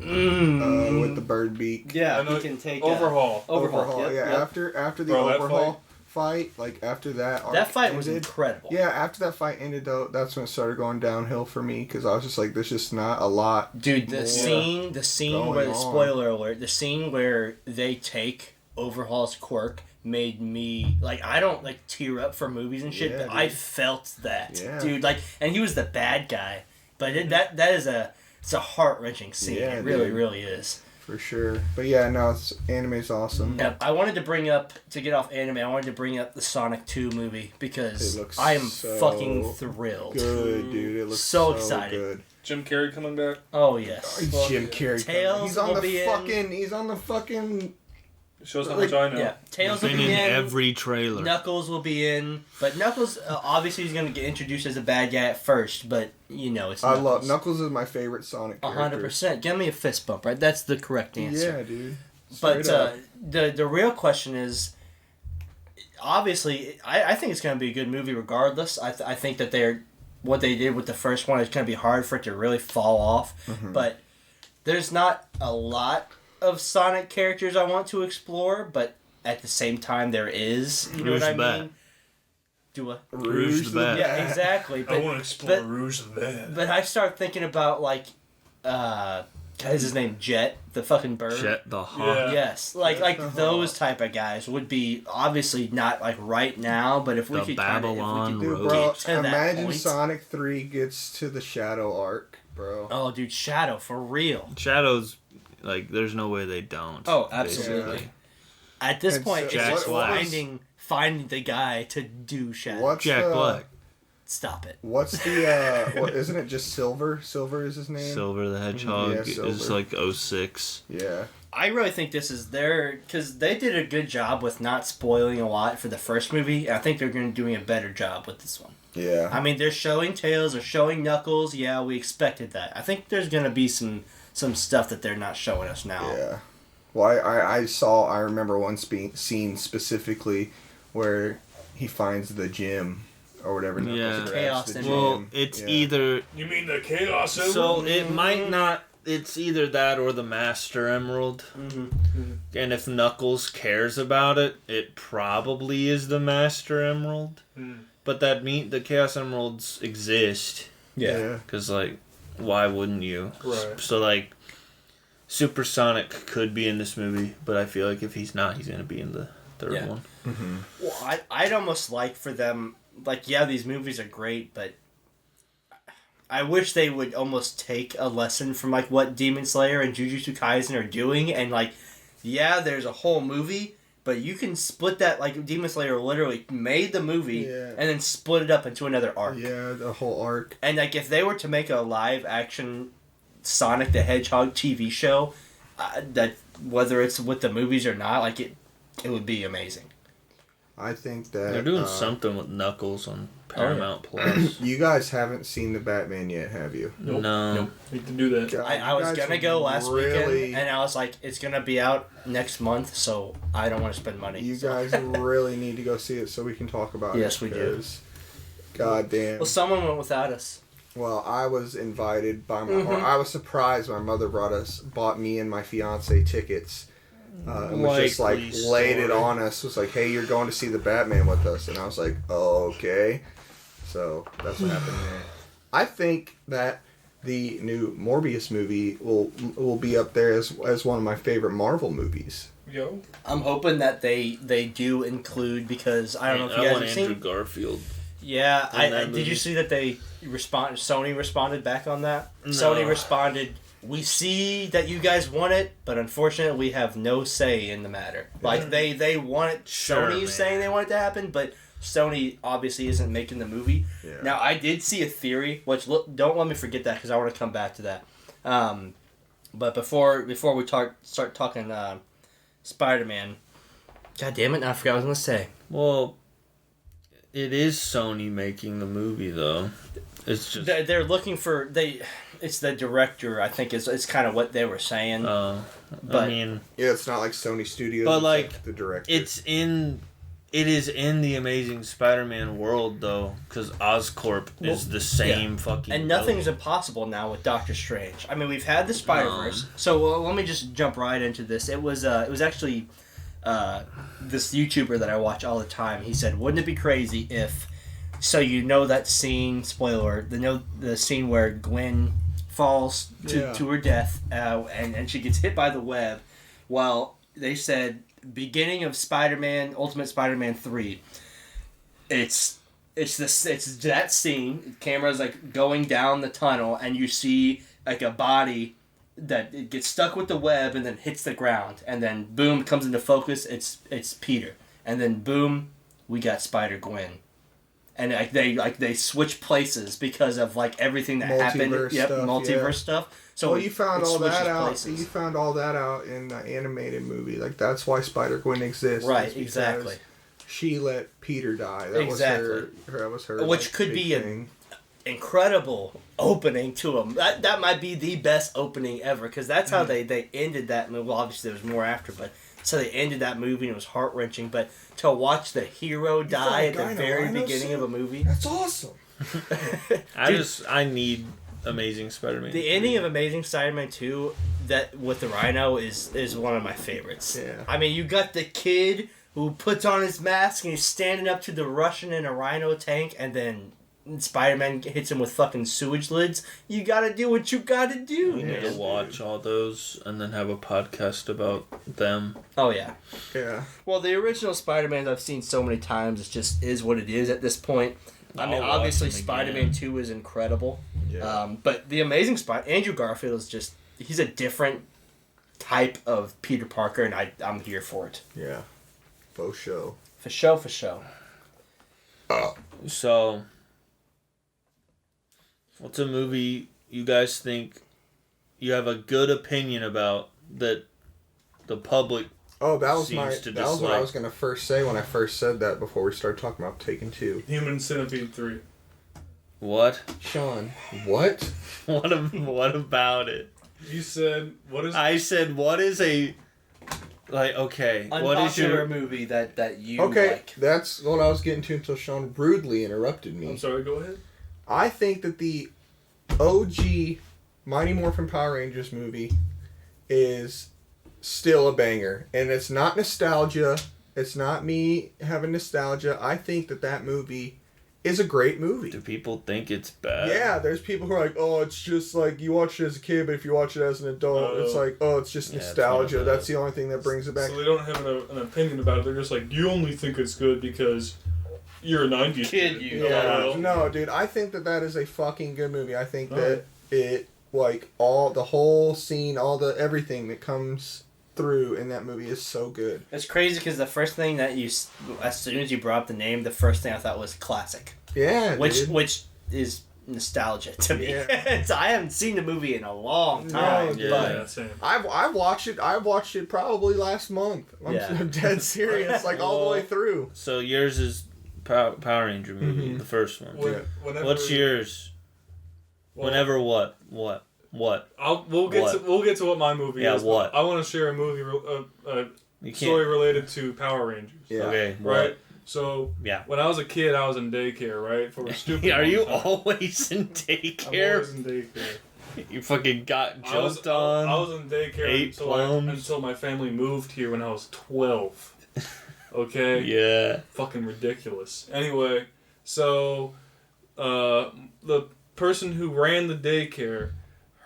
With the bird beak. Yeah, I know he can take Overhaul. Overhaul. Yep, yeah, yep. after the Bro, that Overhaul fight, like after that arc That fight was ended, incredible. Yeah, after that fight ended, though, that's when it started going downhill for me because I was just like, there's just not a lot. Dude, the scene going where on. spoiler alert, the scene where they take Overhaul's quirk made me like I don't like tear up for movies and shit, Yeah, but dude. I felt that, Yeah. dude. Like, and he was the bad guy, but that is it's a heart wrenching scene. Yeah, it really, dude. really is. For sure. But yeah, no, anime's awesome. Yeah, I wanted to bring up to get off anime. I wanted to bring up the Sonic 2 movie because It looks I am so fucking thrilled. Good, dude. It looks So so excited. good. Jim Carrey coming back. Oh yes. Jim Carrey. Tails He's on will the be in. fucking. He's on the fucking. Shows how Like, much I know. Yeah, Tails will Been be in in. every trailer. Knuckles will be in, but Knuckles obviously he's gonna get introduced as a bad guy at first, but you know it's. I Knuckles. love Knuckles is my favorite Sonic character. 100%. Give me a fist bump, right? That's the correct answer. Yeah, dude. But Straight up. the real question is, obviously, I think it's going to be a good movie regardless. I think that what they did with the first one is going to be hard for it to really fall off. But there's not a lot of Sonic characters I want to explore, but at the same time there is. You know Rouge what I the Bat. mean? Do a Rouge the Bat. yeah, exactly. I want to explore but- Rouge the Bat. But I start thinking about like, what is his name? Jet, the fucking bird. Jet the Hawk. Yeah. Yes, like those type of guys would be obviously not like right now, but if we The could Babylon kinda, if we Dude, could bro, get to that imagine point. Sonic 3 gets to the Shadow arc, bro. Oh, dude, Shadow for real. Shadows, like, there's no way they don't. Oh, absolutely. basically. At this And point, it's Jack just Black. finding the guy to do Shadow. What's Jack Black. Stop it. What's the what, isn't it just Silver? Silver is his name. Silver the Hedgehog Yeah, is Silver. like 06. Yeah. I really think this is because they did a good job with not spoiling a lot for the first movie. I think they're going to be doing a better job with this one. Yeah. I mean, they're showing Tails, they're showing Knuckles. Yeah, we expected that. I think there's going to be some stuff that they're not showing us now. Yeah. Well, I remember one scene specifically where he finds the gym or whatever. Knuckles Yeah. grabs Chaos the engine. gym. Well, it's Yeah. either... You mean the Chaos Emerald? So it might not... It's either that or the Master Emerald. And if Knuckles cares about it, it probably is the Master Emerald. But the Chaos Emeralds exist Yeah. Because, like, why wouldn't you? Right. So, like, Supersonic could be in this movie, but I feel like if he's not, he's going to be in the third one. Mm-hmm. Well, I'd almost like for them, like, yeah, these movies are great, but I wish they would almost take a lesson from, like, what Demon Slayer and Jujutsu Kaisen are doing, and, like, yeah, there's a whole movie, but you can split that, like, Demon Slayer literally made the movie and then split it up into another arc. Yeah, the whole arc. And, like, if they were to make a live-action Sonic the Hedgehog TV show, that whether it's with the movies or not, like, it would be amazing. I think that... They're doing something with Knuckles on Paramount Plus. You guys haven't seen the Batman yet, have you? Nope. No. Nope. Need to do that. God, I was you guys gonna go last really- weekend, and I was like, it's gonna be out next month, so I don't want to spend money. You so. guys really need to go see it so we can talk about it. Yes, we do. God damn. Well, someone went without us. Well, I was invited by my... Or I was surprised my mother bought me and my fiance tickets. And was just like Likely laid it story. on us. Was like, hey, you're going to see the Batman with us. And I was like, oh, okay. So that's what happened there. I think that the new Morbius movie will be up there as one of my favorite Marvel movies. Yo. I'm hoping that they do include, because I don't know if you I guys want have Andrew seen. Garfield. Yeah, in that did movie. you see that Sony responded back on that? No. Sony responded, we see that you guys want it, but unfortunately we have no say in the matter. Like, they want it, Sure, Sony's man. saying they want it to happen, but Sony obviously isn't making the movie. Yeah. Now, I did see a theory, which, don't let me forget that, because I want to come back to that. But before we start talking Spider-Man, God damn it, now I forgot what I was going to say. Well, it is Sony making the movie, though. It's just... They're looking for it's the director, I think it's kind of what they were saying. I But- mean, Yeah, it's not like Sony Studios. But, it's like, the director. it is in the Amazing Spider-Man world, though, because Oscorp is the same fucking... And nothing's impossible now with Doctor Strange. I mean, we've had the Spider-Verse. So let me just jump right into this. It was actually this YouTuber that I watch all the time. He said, "Wouldn't it be crazy if?" So you know that scene, spoiler, the scene where Gwen falls to her death, and she gets hit by the web. Well, they said beginning of Spider-Man, Ultimate Spider-Man 3. It's that scene. Camera's like going down the tunnel, and you see like a body that it gets stuck with the web and then hits the ground, and then boom, comes into focus. It's Peter, and then boom, we got Spider-Gwen. And they switch places because of like everything that happened. Multiverse stuff. So you found all that out. Places. You found all that out in the animated movie. Like, that's why Spider-Gwen exists. Right, is because exactly. She let Peter die. That Exactly. was her. Which like, could big be thing. Incredible opening to him. That might be the best opening ever, because that's how they ended that movie. Well, obviously there was more after, but so they ended that movie and it was heart wrenching. But to watch the hero die at the very beginning of a movie, That's awesome. I need Amazing Spider-Man. the ending of Amazing Spider-Man 2 that with the Rhino is one of my favorites. Yeah. I mean, you got the kid who puts on his mask and he's standing up to the Russian in a Rhino tank, and then Spider-Man hits him with fucking sewage lids. You gotta do what you gotta do. We need to watch all those and then have a podcast about them. Oh yeah. Yeah. Well, the original Spider-Man I've seen so many times. It just is what it is at this point. I mean, I'll watch obviously them Spider-Man again. 2 is incredible. Yeah. But the Amazing Andrew Garfield is just, he's a different type of Peter Parker, and I'm here for it. Yeah. Faux show. For show. So, what's a movie you guys think you have a good opinion about that the public... Oh, that was Seems to that was what I dislike. was gonna first say when I first said that before we started talking about Taken 2. Human Centipede 3. What? Sean, what? What about it? You said, what is... I said, what is a... Like, okay, what is Unpopular your... movie that you Okay, like? that's what I was getting to until Sean rudely interrupted me. I'm sorry, go ahead. I think that the OG Mighty Morphin Power Rangers movie is still a banger. And it's not nostalgia. It's not me having nostalgia. I think that movie is a great movie. Do people think it's bad? Yeah, there's people who are like, oh, it's just like you watch it as a kid, but if you watch it as an adult, it's like, oh, it's just nostalgia. That's the only thing that brings it back. So they don't have an opinion about it. They're just like, you only think it's good because you're a 90s kid. No, dude, I think that is a fucking good movie. I think that it, like, all the whole scene, everything that comes through in that movie is so good. It's crazy because the first thing that as soon as you brought up the name, the first thing I thought was classic. Yeah, which is nostalgia to me. Yeah. I haven't seen the movie in a long time. Same. I've watched it. I watched it probably last month. I'm dead serious, like all the way through. So yours is Power Ranger movie, the first one. What's yours? Whenever what? We'll get to what my movie is. What? I want to share a movie story related to Power Rangers. Yeah. Okay. Right. So when I was a kid, I was in daycare. Right. For a stupid. Are you always in daycare? I'm always in daycare. You fucking got jumped on. I was in daycare until my family moved here when I was 12. Okay. Yeah. Fucking ridiculous. Anyway, so the person who ran the daycare,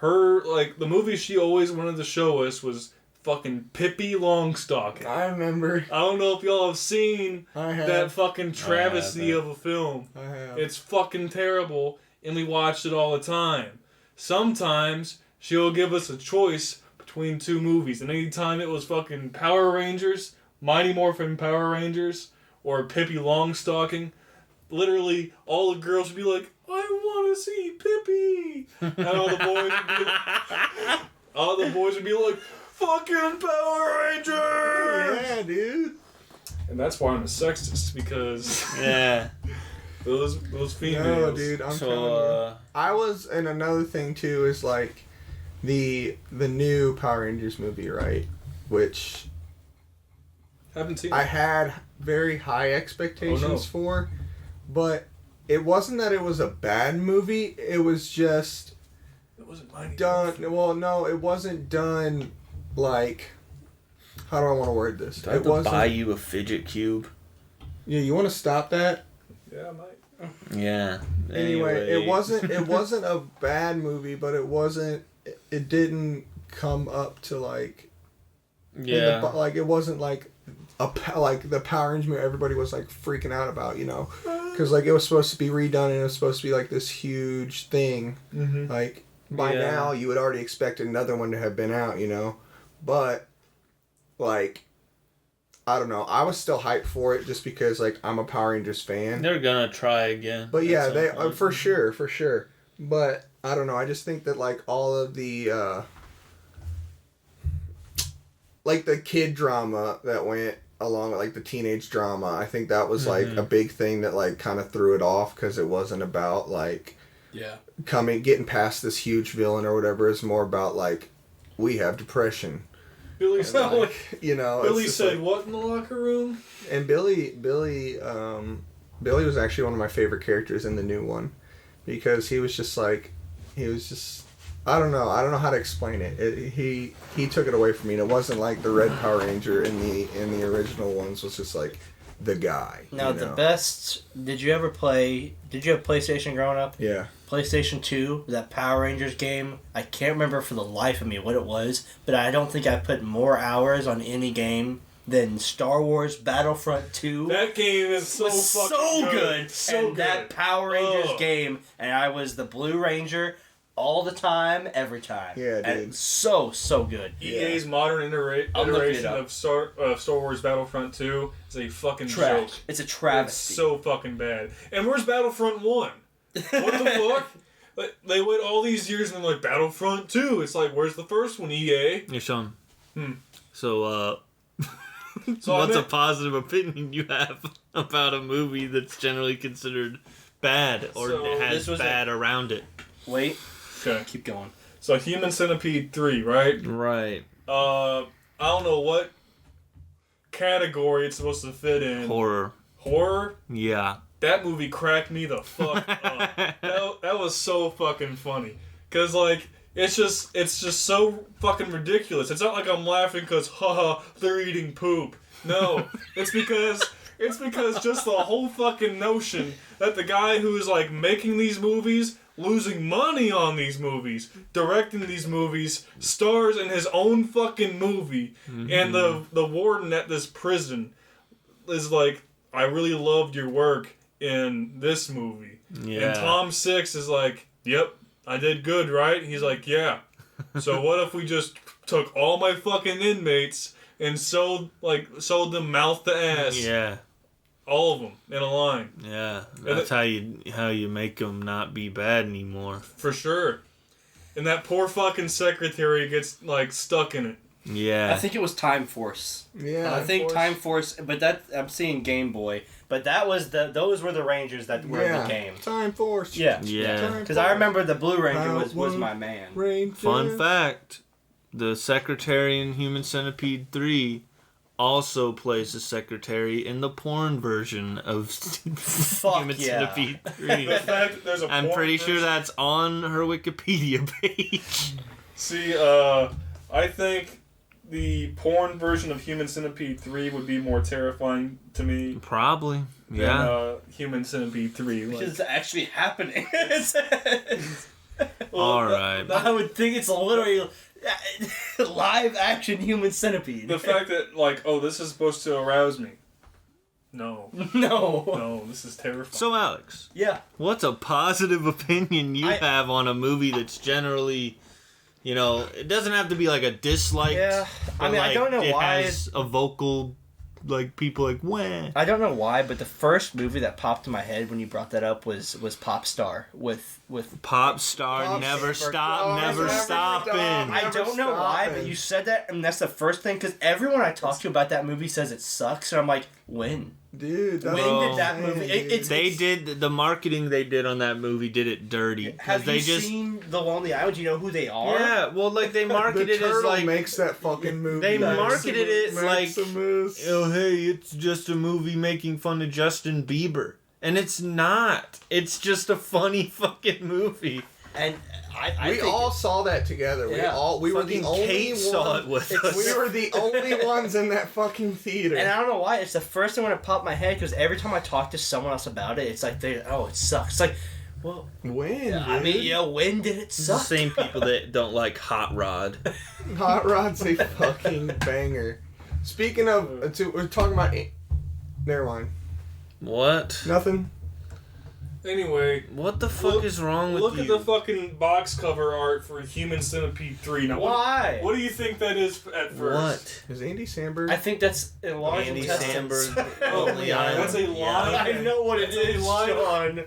the movie she always wanted to show us was fucking Pippi Longstocking. I remember. I don't know if y'all have seen that fucking travesty of a film. I have. It's fucking terrible, and we watched it all the time. Sometimes she'll give us a choice between two movies, and anytime it was fucking Power Rangers, Mighty Morphin Power Rangers, or Pippi Longstocking, literally all the girls would be like, I want to see Pippi! And all the boys would be like, fucking Power Rangers! Yeah, dude. And that's why I'm a sexist, because those females. No, dude, I'm telling you. I was, and another thing too is like the new Power Rangers movie, right? Which haven't seen. I had very high expectations for, but it wasn't that it was a bad movie. It was just done. Well, no, it wasn't done like. How do I want to word this? Do I have to buy you a fidget cube? Yeah, you want to stop that? Yeah, I might. Yeah. Anyway, it wasn't a bad movie, but it didn't come up to like. Yeah. Like it wasn't like like the Power Rangers movie everybody was like freaking out about, you know, because like it was supposed to be redone and it was supposed to be like this huge thing. Mm-hmm. Like by now you would already expect another one to have been out, you know, but like I don't know, I was still hyped for it just because like I'm a Power Rangers fan. They're gonna try again. But yeah, they for sure. But I don't know, I just think that like all of the like the kid drama that went along with like the teenage drama, I think that was like a big thing that like kind of threw it off because it wasn't about like getting past this huge villain or whatever. It's more about like we have depression. Billy said, like, you know, Billy said like, what in the locker room? And Billy was actually one of my favorite characters in the new one because he was just I don't know how to explain it. He took it away from me. And it wasn't like the Red Power Ranger in the original ones was just like the guy. Now the best. Did you have PlayStation growing up? Yeah. PlayStation 2, that Power Rangers game. I can't remember for the life of me what it was, but I don't think I put more hours on any game than Star Wars Battlefront 2. That game is so good. That Power Rangers game, and I was the Blue Ranger. All the time, every time. Yeah, dude. And it's so good. EA's modern iteration of Star Wars Battlefront 2 is a fucking joke. It's a travesty. It's so fucking bad. And where's Battlefront 1? What the fuck? Like, they wait all these years and they're like, Battlefront 2. It's like, where's the first one, EA? Yeah, Sean. So what's a positive opinion you have about a movie that's generally considered bad or has bad around it? Wait. Okay. Keep going. So Human Centipede 3, right? Right. I don't know what category it's supposed to fit in. Horror? Yeah. That movie cracked me the fuck up. That was so fucking funny. Cause like it's just so fucking ridiculous. It's not like I'm laughing cause haha they're eating poop. No, it's because It's because just the whole fucking notion that the guy who's like making these movies, losing money on these movies, directing these movies, stars in his own fucking movie, and the warden at this prison is like, I really loved your work in this movie. Yeah. And Tom Six is like, yep, I did good, right? He's like, yeah. So what if we just took all my fucking inmates and sewed them mouth to ass? Yeah. All of them in a line. Yeah, that's how you make them not be bad anymore. For sure. And that poor fucking secretary gets like stuck in it. Yeah. I think it was Time Force. Yeah. I think Time Force, but that I'm seeing Game Boy. But that was those were the Rangers that were in the game. Time Force. Yeah. Yeah. Because I remember the Blue Ranger was my man. Ranger. Fun fact: the secretary in Human Centipede 3 also plays the secretary in the porn version of Human Centipede 3. The fact that there's a I'm porn pretty sure version- that's on her Wikipedia page. See, I think the porn version of Human Centipede 3 would be more terrifying to me Probably, yeah. than Human Centipede 3. Because it's actually happening. All right. I would think it's literally live action Human Centipede. The fact that, like, oh, this is supposed to arouse me. No. No. No, this is terrifying. So, Alex, Yeah. what's a positive opinion you have on a movie that's generally, it doesn't have to be like a dislike. Yeah. I mean, I don't know why it has a vocal, like, people like, wah. I don't know why, but the first movie that popped in my head when you brought that up was Pop Star with Pop Star, never stop, never stopping. I don't know why, but you said that, and that's the first thing, because everyone I talk to about that movie says it sucks, and I'm like, when? Dude, When did that movie... did the marketing they did on that movie did it dirty. Have you seen The Lonely Island? Do you know who they are? Yeah, well, like they marketed the it as turtle like makes that fucking movie. they marketed it like, Maximus. oh hey, it's just a movie making fun of Justin Bieber, and it's not. It's just a funny fucking movie. And we all saw that together. Yeah. We were the Fucking only Kate saw it with us. We were the only ones in that fucking theater. And I don't know why. It's the first thing when it popped in my head, because every time I talk to someone else about it, it's like, it sucks. It's like, well... When? I mean, when did it It's the suck? same people that don't like Hot Rod. Hot Rod's a fucking banger. Speaking of... we're talking about... Never mind. What? Nothing. Anyway, What the fuck is wrong with you? look at the fucking box cover art for Human Centipede 3. Now, Why? What do you think that is at first? What? Is Andy Samberg? I think that's a large Andy intestines. Samberg, Lonely Island. That's a line. Yeah. I know what it That's a is, line. Sean.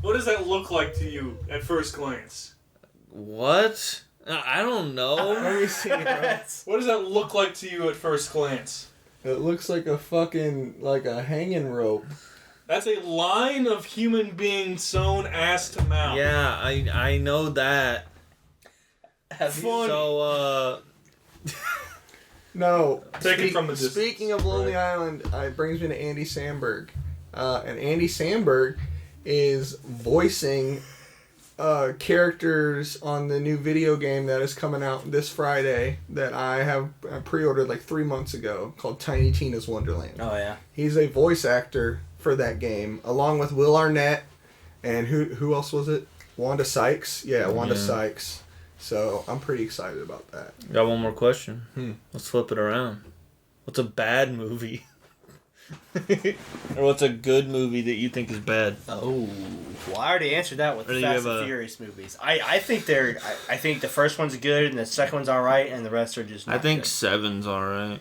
What does that look like to you at first glance? What? I don't know. Let me see, bro. What does that look like to you at first glance? It looks like a fucking... like a hanging rope. That's a line of human beings sewn ass to mouth. Yeah, I know that. Have you So, No. Taken from a distance. Speaking of Lonely Island, it brings me to Andy Samberg. And Andy Samberg is voicing characters on the new video game that is coming out this Friday that I have pre-ordered like 3 months ago called Tiny Tina's Wonderland. Oh, yeah. He's a voice actor for that game, along with Will Arnett and who else was it? Wanda Sykes? Yeah, Wanda Sykes. So I'm pretty excited about that. got one more question. Let's flip it around. What's a bad movie? Or what's a good movie that you think is bad? Oh, well, I already answered that with Or the do you Fast have and a- Furious movies. I think I think the first one's good and the second one's all right, and the rest are just. Not I think good. 7's alright.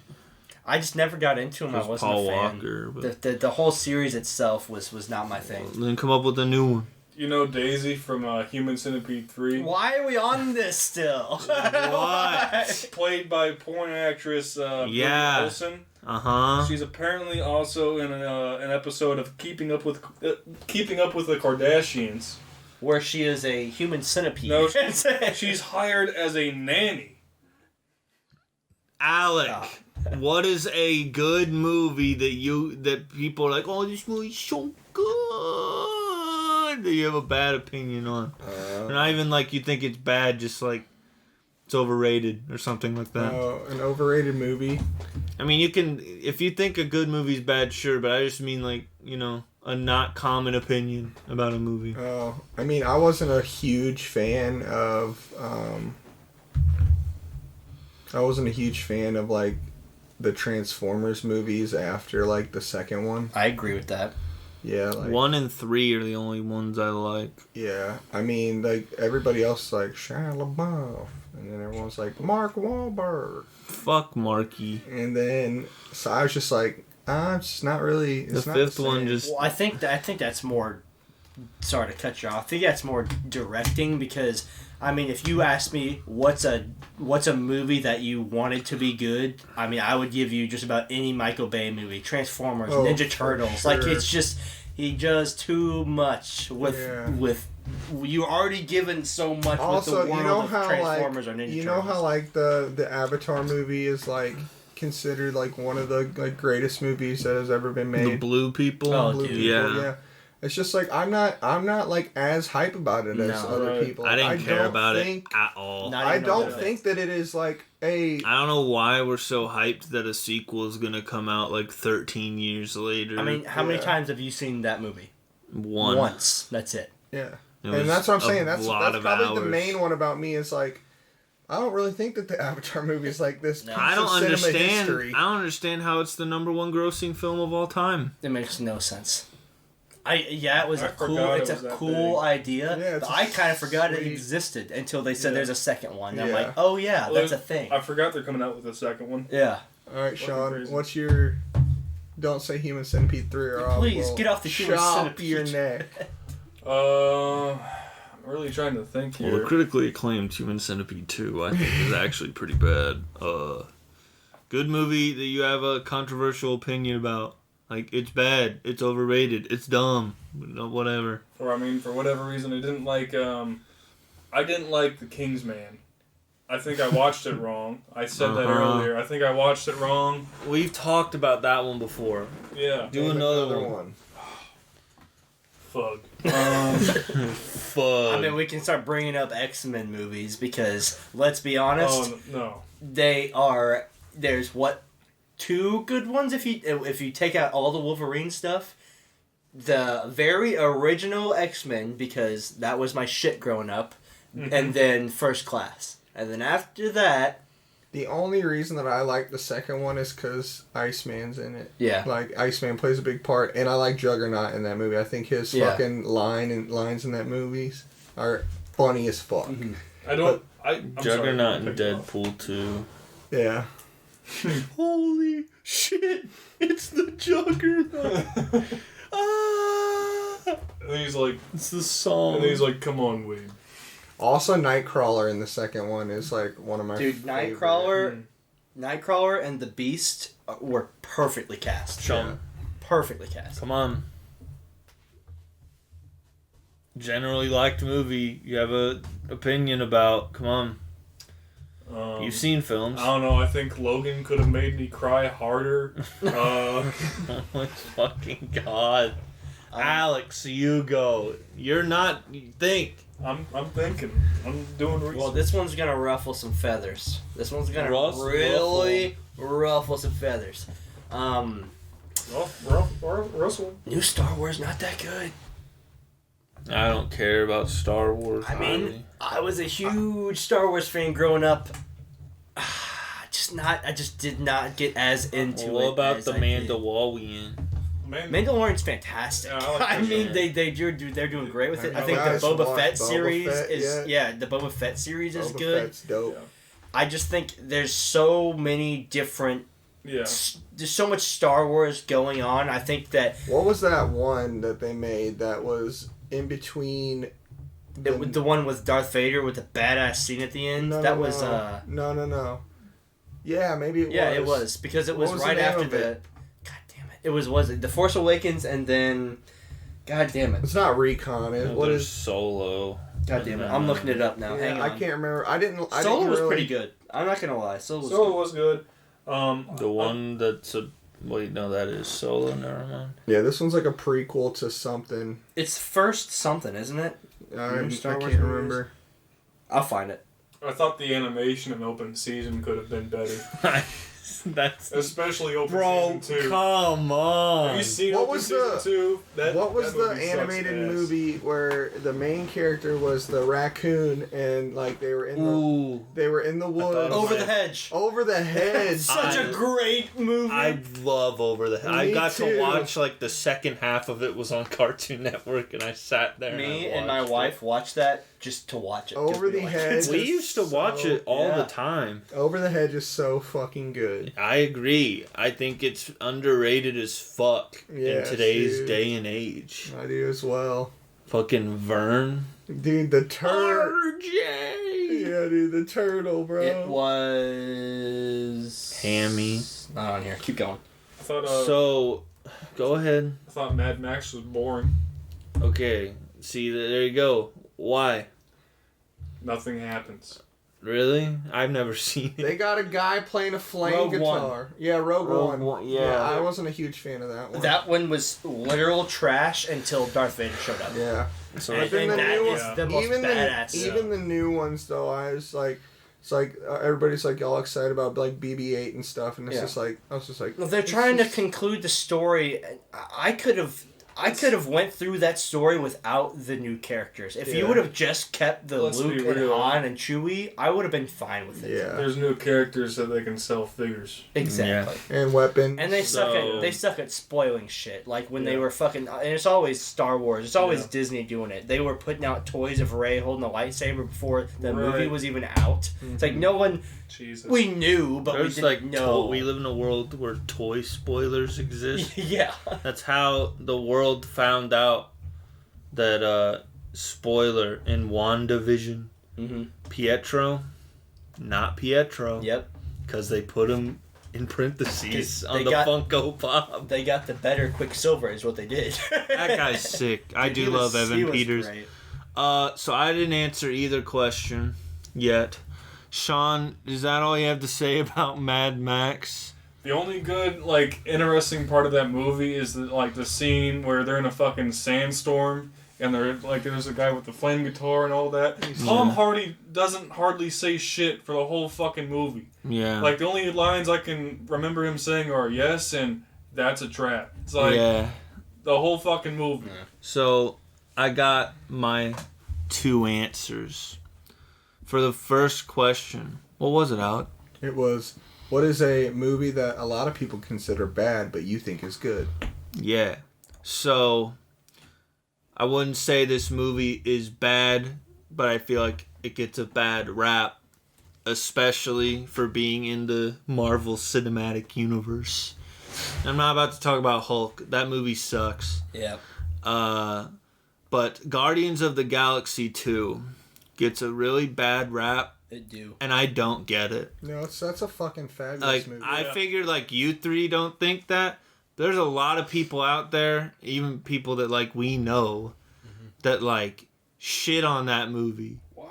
I just never got into them. I There's wasn't Paul a fan. Walker, but- The whole series itself was not my thing. Then come up with a new one. You know Daisy from Human Centipede 3? Why are we on this still? What? Played by porn actress Brie Yeah. Olsen. Uh-huh. She's apparently also in an episode of Keeping Up with the Kardashians. Where she is a human centipede. No, she's hired as a nanny. Alec, what is a good movie that people are like, oh, this movie's so good, that you have a bad opinion on? Not even like you think it's bad, just like it's overrated or something like that. An overrated movie. I mean, you can, if you think a good movie's bad, sure, but I just mean, like, you know, a not common opinion about a movie. Oh, I mean, I wasn't a huge fan of, like, the Transformers movies after, like, the second one. I agree with that. Yeah, like... 1 and 3 are the only ones I like. Yeah, I mean, like, everybody else is like, Shia LaBeouf. And then everyone's like, Mark Wahlberg. Fuck Marky. And then, so I was just like, it's just not really... It's The not fifth the one same. just... Well, I think that's more... Sorry to cut you off. I think that's more directing because, I mean, if you ask me what's a movie that you wanted to be good, I mean, I would give you just about any Michael Bay movie. Transformers, Ninja Turtles. Sure. Like, it's just... He does too much with you already given so much also, with the world of Transformers or Ninja Turtles. You know how like the Avatar movie is like considered like one of the like greatest movies that has ever been made. The blue people? Oh, Blue dude. People, Yeah. It's just like I'm not like as hype about it as No. other Right. people. I didn't care don't about think, it at all. Not I even a don't little bit. think that it is like a... I don't know why we're so hyped that a sequel is going to come out like 13 years later. I mean, how many Yeah. times have you seen that movie? One. Once. That's it. Yeah. It was And that's what I'm saying. a That's lot of probably the hours. main one about me is like, I don't really think that the Avatar movie is like this piece I don't of cinema understand. history. I don't understand how it's the number 1 grossing film of all time. It makes no sense. It was I a cool. forgot It's it a was that cool idea. Yeah, it's but a I kind of forgot it sweet- existed until they said Yeah. there's a second one. And I'm Yeah. like, oh yeah, Well, that's a thing. I forgot they're coming out with a second one. Yeah. All right, Sean, crazy. what's your... Don't say Human Centipede 3 or I'll Please, will get off the Human chop Centipede. your neck. I'm really trying to think Well, here. the critically acclaimed Human Centipede 2, I think, is actually pretty bad. Good movie that you have a controversial opinion about. Like, it's bad, it's overrated, it's dumb, whatever. For whatever reason, I didn't like The Kingsman. I think I watched it wrong. I said that earlier. I think I watched it wrong. We've talked about that one before. Yeah. Do another one. Fug. Fun. I mean, we can start bringing up X-Men movies because let's be honest, Oh no. they are. There's what 2 good ones if you take out all the Wolverine stuff. The very original X-Men, because that was my shit growing up, and then First Class. And then after that... The only reason that I like the second one is because Iceman's in it. Yeah. Like, Iceman plays a big part, and I like Juggernaut in that movie. I think his fucking lines in that movies are funny as fuck. Mm-hmm. I'm Juggernaut sorry. and Deadpool 2. Yeah. Holy shit! It's the Juggernaut! And he's like, It's the song. and he's like, come on, Wade. Also, Nightcrawler in the second one is, like, one of my Dude, favorite. Nightcrawler and the Beast were perfectly cast. Sean, Perfectly cast. come on. Generally liked movie you have a opinion about. Come on. You've seen films. I don't know. I think Logan could have made me cry harder. Oh my fucking god. Alex, you go. You're not. Think. I'm thinking. I'm doing research. Well, this one's gonna ruffle some feathers. This one's gonna Ruffle. ruffle some feathers. Russell. New Star Wars not that good. I don't care about Star Wars. I mean, really. I was a huge Star Wars fan growing up. I just did not get as into it. What about as the I did. Mandalorian? Mandalorian's fantastic. Yeah, I like I that mean, show. they're doing great with it. I I think the guys Boba watch Fett Boba series Fett is yet? the Boba Fett series is Boba good. Fett's dope. Yeah. I just think there's so many different. Yeah. There's so much Star Wars going on. I think that What was that one that they made that was in between... the one with Darth Vader with the badass scene at the end. No, that no, was no. Yeah, maybe it was. it was because it was, What was the right name after of it? God damn it! It was The Force Awakens and then, God damn it! It's not Recon. What There's is... Solo? God damn it! I'm looking it up now. Hang Yeah, on. I can't remember. I didn't Solo was really... pretty good. I'm not gonna lie. Solo was Solo good. was good. The one that's a wait, no, that is Solo. Never mind. Yeah, this one's like a prequel to something. It's first something, isn't it? I Star Wars can't movies? remember. I'll find it. I thought the animation in open season could have been better. That's especially over bro. season 2. Come on. Have you seen What Open was season the- 2? What was that the movie sucks animated ass. movie where the main character was the raccoon and like they were in the Ooh. woods Over the Hedge. over the hedge? Such a great movie. I love Over the Hedge. I Me got too. to watch like the second half of it was on Cartoon Network, and I sat there. Me and and my watched wife watched that just to watch it. 'cause Over we the liked Hedge. it. We used to watch it all the time. Over the Hedge is so fucking good. I agree. I think it's underrated as fuck in Yes, today's dude. day and age. I do as well. Fucking Vern. Dude, the turtle. RJ. Yeah, dude, the turtle, bro. It was Hammy. not on here. Keep going. I thought, So, go ahead. I thought Mad Max was boring. Okay. See, there you go. Why? Nothing happens. Really? I've never seen it. They got a guy playing a flame Rogue guitar. Yeah, Rogue One. Yeah. I wasn't a huge fan of that one. That one was literal trash until Darth Vader showed up. Yeah. So And, But then and the that new is one- the most badass. even the new ones though, I was like, it's like everybody's like all excited about like BB-8 and stuff, and it's Yeah. just like I was just like, Well, they're it's trying just- to conclude the story. I could have went through that story without the new characters. If you Yeah. would have just kept the Let's Luke be and real. Han and Chewie, I would have been fine with it. Yeah. There's new characters that they can sell figures. Exactly. And weapons. And they suck So- at spoiling shit. Like when they Yeah. were fucking, and it's always Star Wars. It's always Yeah. Disney doing it. They were putting out toys of Rey holding a lightsaber before the movie Right. was even out. It's like no one Jesus. we knew, but There's we like didn't know. we live in a world where toy spoilers exist. Yeah. That's how the world found out that spoiler in WandaVision, Mm-hmm. Pietro, not Pietro, Yep. because they put him in parentheses 'Cause on they the got- Funko Pop. They got the better Quicksilver, is what they did. That guy's sick. I do love He Evan was Peters. great. So I didn't answer either question yet. Sean, is that all you have to say about Mad Max? The only good, like, interesting part of that movie is the scene where they're in a fucking sandstorm and they're like, there's a guy with the flame guitar and all that. Tom Hardy doesn't hardly say shit for the whole fucking movie. Yeah. Like, the only lines I can remember him saying are yes and that's a trap. It's like yeah. the whole fucking movie. So I got my 2 answers. For the first question, what was it, Alec? It was, what is a movie that a lot of people consider bad, but you think is good? Yeah. So I wouldn't say this movie is bad, but I feel like it gets a bad rap, especially for being in the Marvel Cinematic Universe. I'm not about to talk about Hulk. That movie sucks. Yeah. But Guardians of the Galaxy 2 gets a really bad rap, It do. and I don't get it. No, that's a fucking fabulous Like, movie. I Yeah. figured, like, you 3 don't think that. There's a lot of people out there, even people that, like, we know, that, like, shit on that movie. Why?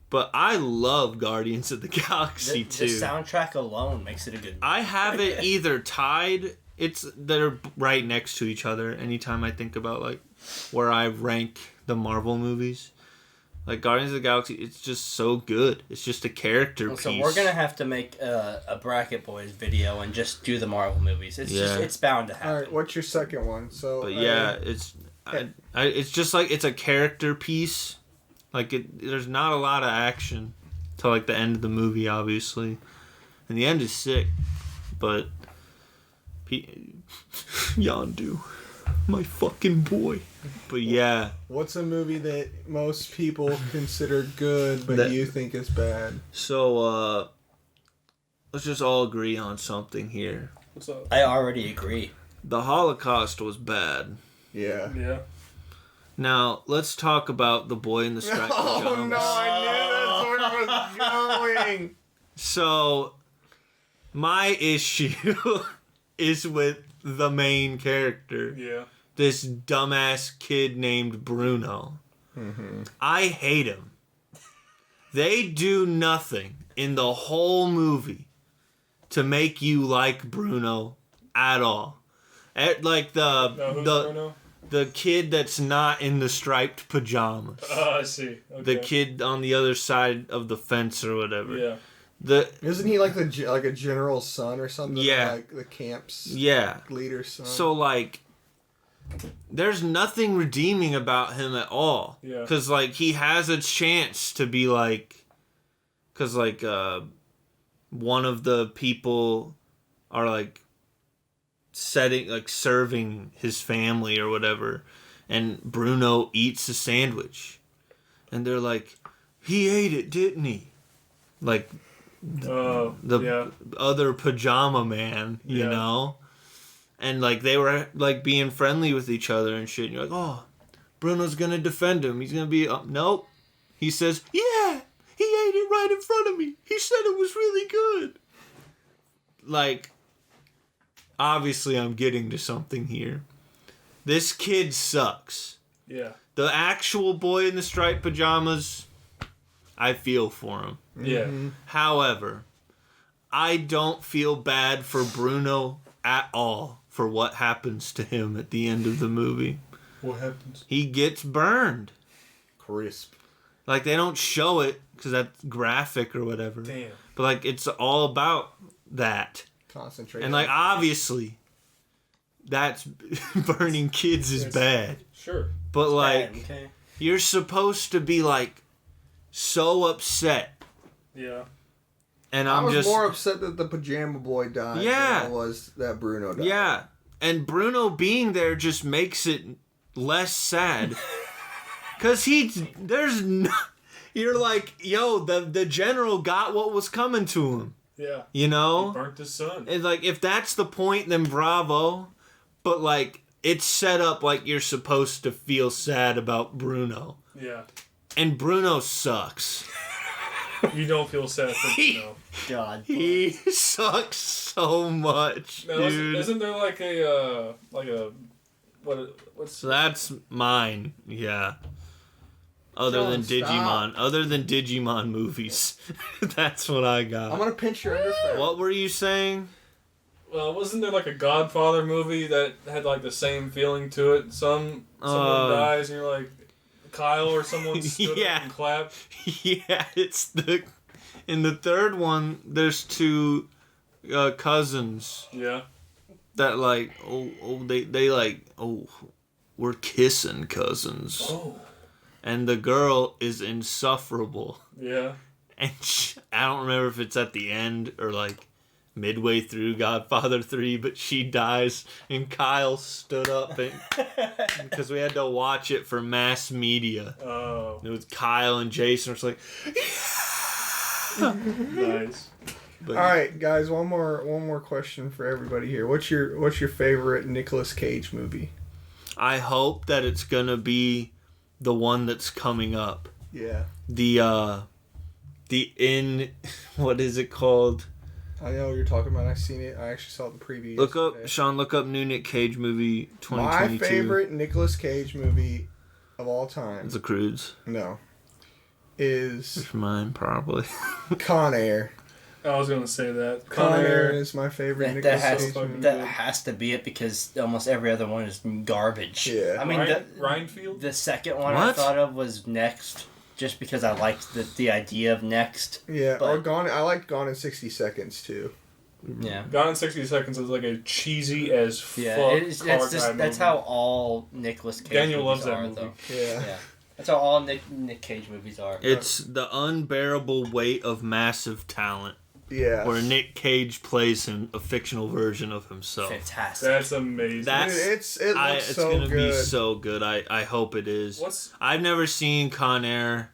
But I love Guardians of the Galaxy The 2. soundtrack alone makes it a good movie. I have it either tied. They're right next to each other. Anytime I think about, like, where I rank the Marvel movies. Like, Guardians of the Galaxy, it's just so good. It's just a character piece. So we're gonna have to make a Bracket Boys video and just do the Marvel movies. It's bound to happen. All right, what's your second one? So, But yeah, it's just like it's a character piece. Like there's not a lot of action till like the end of the movie, obviously, and the end is sick. But Yondu, my fucking boy. But yeah, what's a movie that most people consider good, but That- you think is bad? so let's just all agree on something here. What's up? I already agree. The Holocaust was bad. Yeah. Yeah. Now let's talk about the boy in the striped Oh pajamas. no, I knew that's where it was going. So, my issue is with the main character, Yeah. this dumbass kid named Bruno. I hate him. They do nothing in the whole movie to make you like Bruno at all. Like Now, who's Bruno? the kid that's not in the striped pajamas. Oh, I see. Okay. The kid on the other side of the fence or whatever. Yeah. Isn't he like a general's son or something? Yeah. Like the camp's leader's son. So like, there's nothing redeeming about him at all. Yeah. Cause like he has a chance to be like, cause like one of the people are like serving his family or whatever, and Bruno eats a sandwich, and they're like, he ate it, didn't he? Like the other pajama man, you know? And like they were like being friendly with each other and shit, and you're like, oh, Bruno's gonna defend him. He's gonna be nope. He says, yeah, he ate it right in front of me. He said it was really good. Like, obviously I'm getting to something here. This kid sucks. Yeah. The actual boy in the striped pajamas, I feel for him. Yeah. However, I don't feel bad for Bruno at all for what happens to him at the end of the movie. What happens? He gets burned. Crisp. Like, they don't show it because that's graphic or whatever. Damn. But, like, it's all about that. Concentrate. And, like, obviously, that's burning kids is bad. Sure. But, like, okay. you're supposed to be, like, so upset. Yeah. And I was just more upset that the pajama boy died than I was that Bruno died. Yeah. And Bruno being there just makes it less sad. Because you're like, yo, the general got what was coming to him. Yeah. You know? He burnt his son. It's like, if that's the point, then bravo. But, like, it's set up like you're supposed to feel sad about Bruno. Yeah. And Bruno sucks. You don't feel sad for Bruno. God. He sucks so much, Now, dude. isn't there like what's So that's mine, yeah. Other than Digimon movies. That's what I got. I'm gonna pinch your underfair. What were you saying? Well, wasn't there like a Godfather movie that had like the same feeling to it? Someone dies and you're like, Kyle or someone stood up and clapped. Yeah, in the third one, there's two cousins. Yeah. That like, they like, we're kissing cousins. Oh. And the girl is insufferable. Yeah. And I don't remember if it's at the end or like midway through Godfather 3, but she dies and Kyle stood up because we had to watch it for mass media. Oh. It was Kyle and Jason was like, yeah! Nice. All right, guys, one more question for everybody here. What's your favorite Nicolas Cage movie? I hope that it's gonna be the one that's coming up. Yeah. What is it called? I know what you're talking about. I've seen it. I actually saw the preview. Look up new Nick Cage movie 2022. My favorite Nicolas Cage movie of all time. It's The Croods. No. Is It's mine, probably. Con Air. I was gonna say that. Con Air is my favorite Nicolas Cage movie. That has to be it because almost every other one is garbage. Yeah. I mean, Rhinefield? the second one I thought of was Next, just because I liked the idea of Next. Yeah, but, or Gone. I like Gone in 60 Seconds too. Yeah. Gone in 60 Seconds is like a cheesy as fuck that's how all Nicolas Cage Daniel movies loves that are, movie. though. Yeah. That's how all Nick Cage movies are. It's the unbearable weight of massive talent. Yeah. Where Nick Cage plays a fictional version of himself. Fantastic. That's amazing. It's so gonna good. be so good. I hope it is. I've never seen Con Air.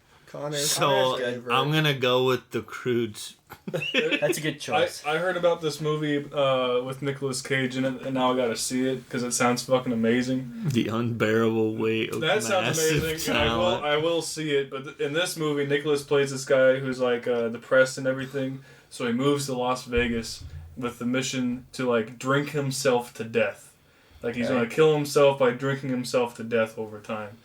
So I'm gonna go with The Croods. That's a good choice. I heard about this movie with Nicolas Cage in it, and now I gotta see it because it sounds fucking amazing. The unbearable weight of that sounds amazing. And I will see it. But in this movie, Nicolas plays this guy who's like depressed and everything. So he moves to Las Vegas with the mission to like drink himself to death. Like he's gonna kill himself by drinking himself to death over time.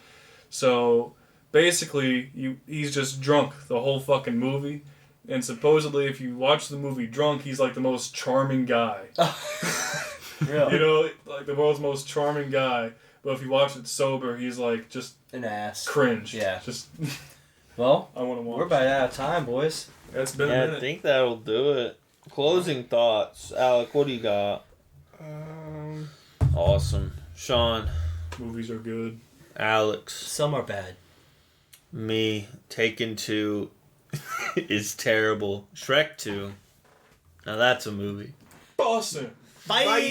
So basically, he's just drunk the whole fucking movie. And supposedly, if you watch the movie drunk, he's like the most charming guy. Really? You know, like the world's most charming guy. But if you watch it sober, he's like just an ass. Cringe. Yeah. Just. Well, I want to watch. We're about out of time, boys. It's been a Yeah, I minute. think that'll do it. Closing thoughts. Alec, what do you got? Awesome. Sean. Movies are good. Alex. Some are bad. Me. Taken 2 is terrible. Shrek 2. Now that's a movie. Boston. Bye. Bye.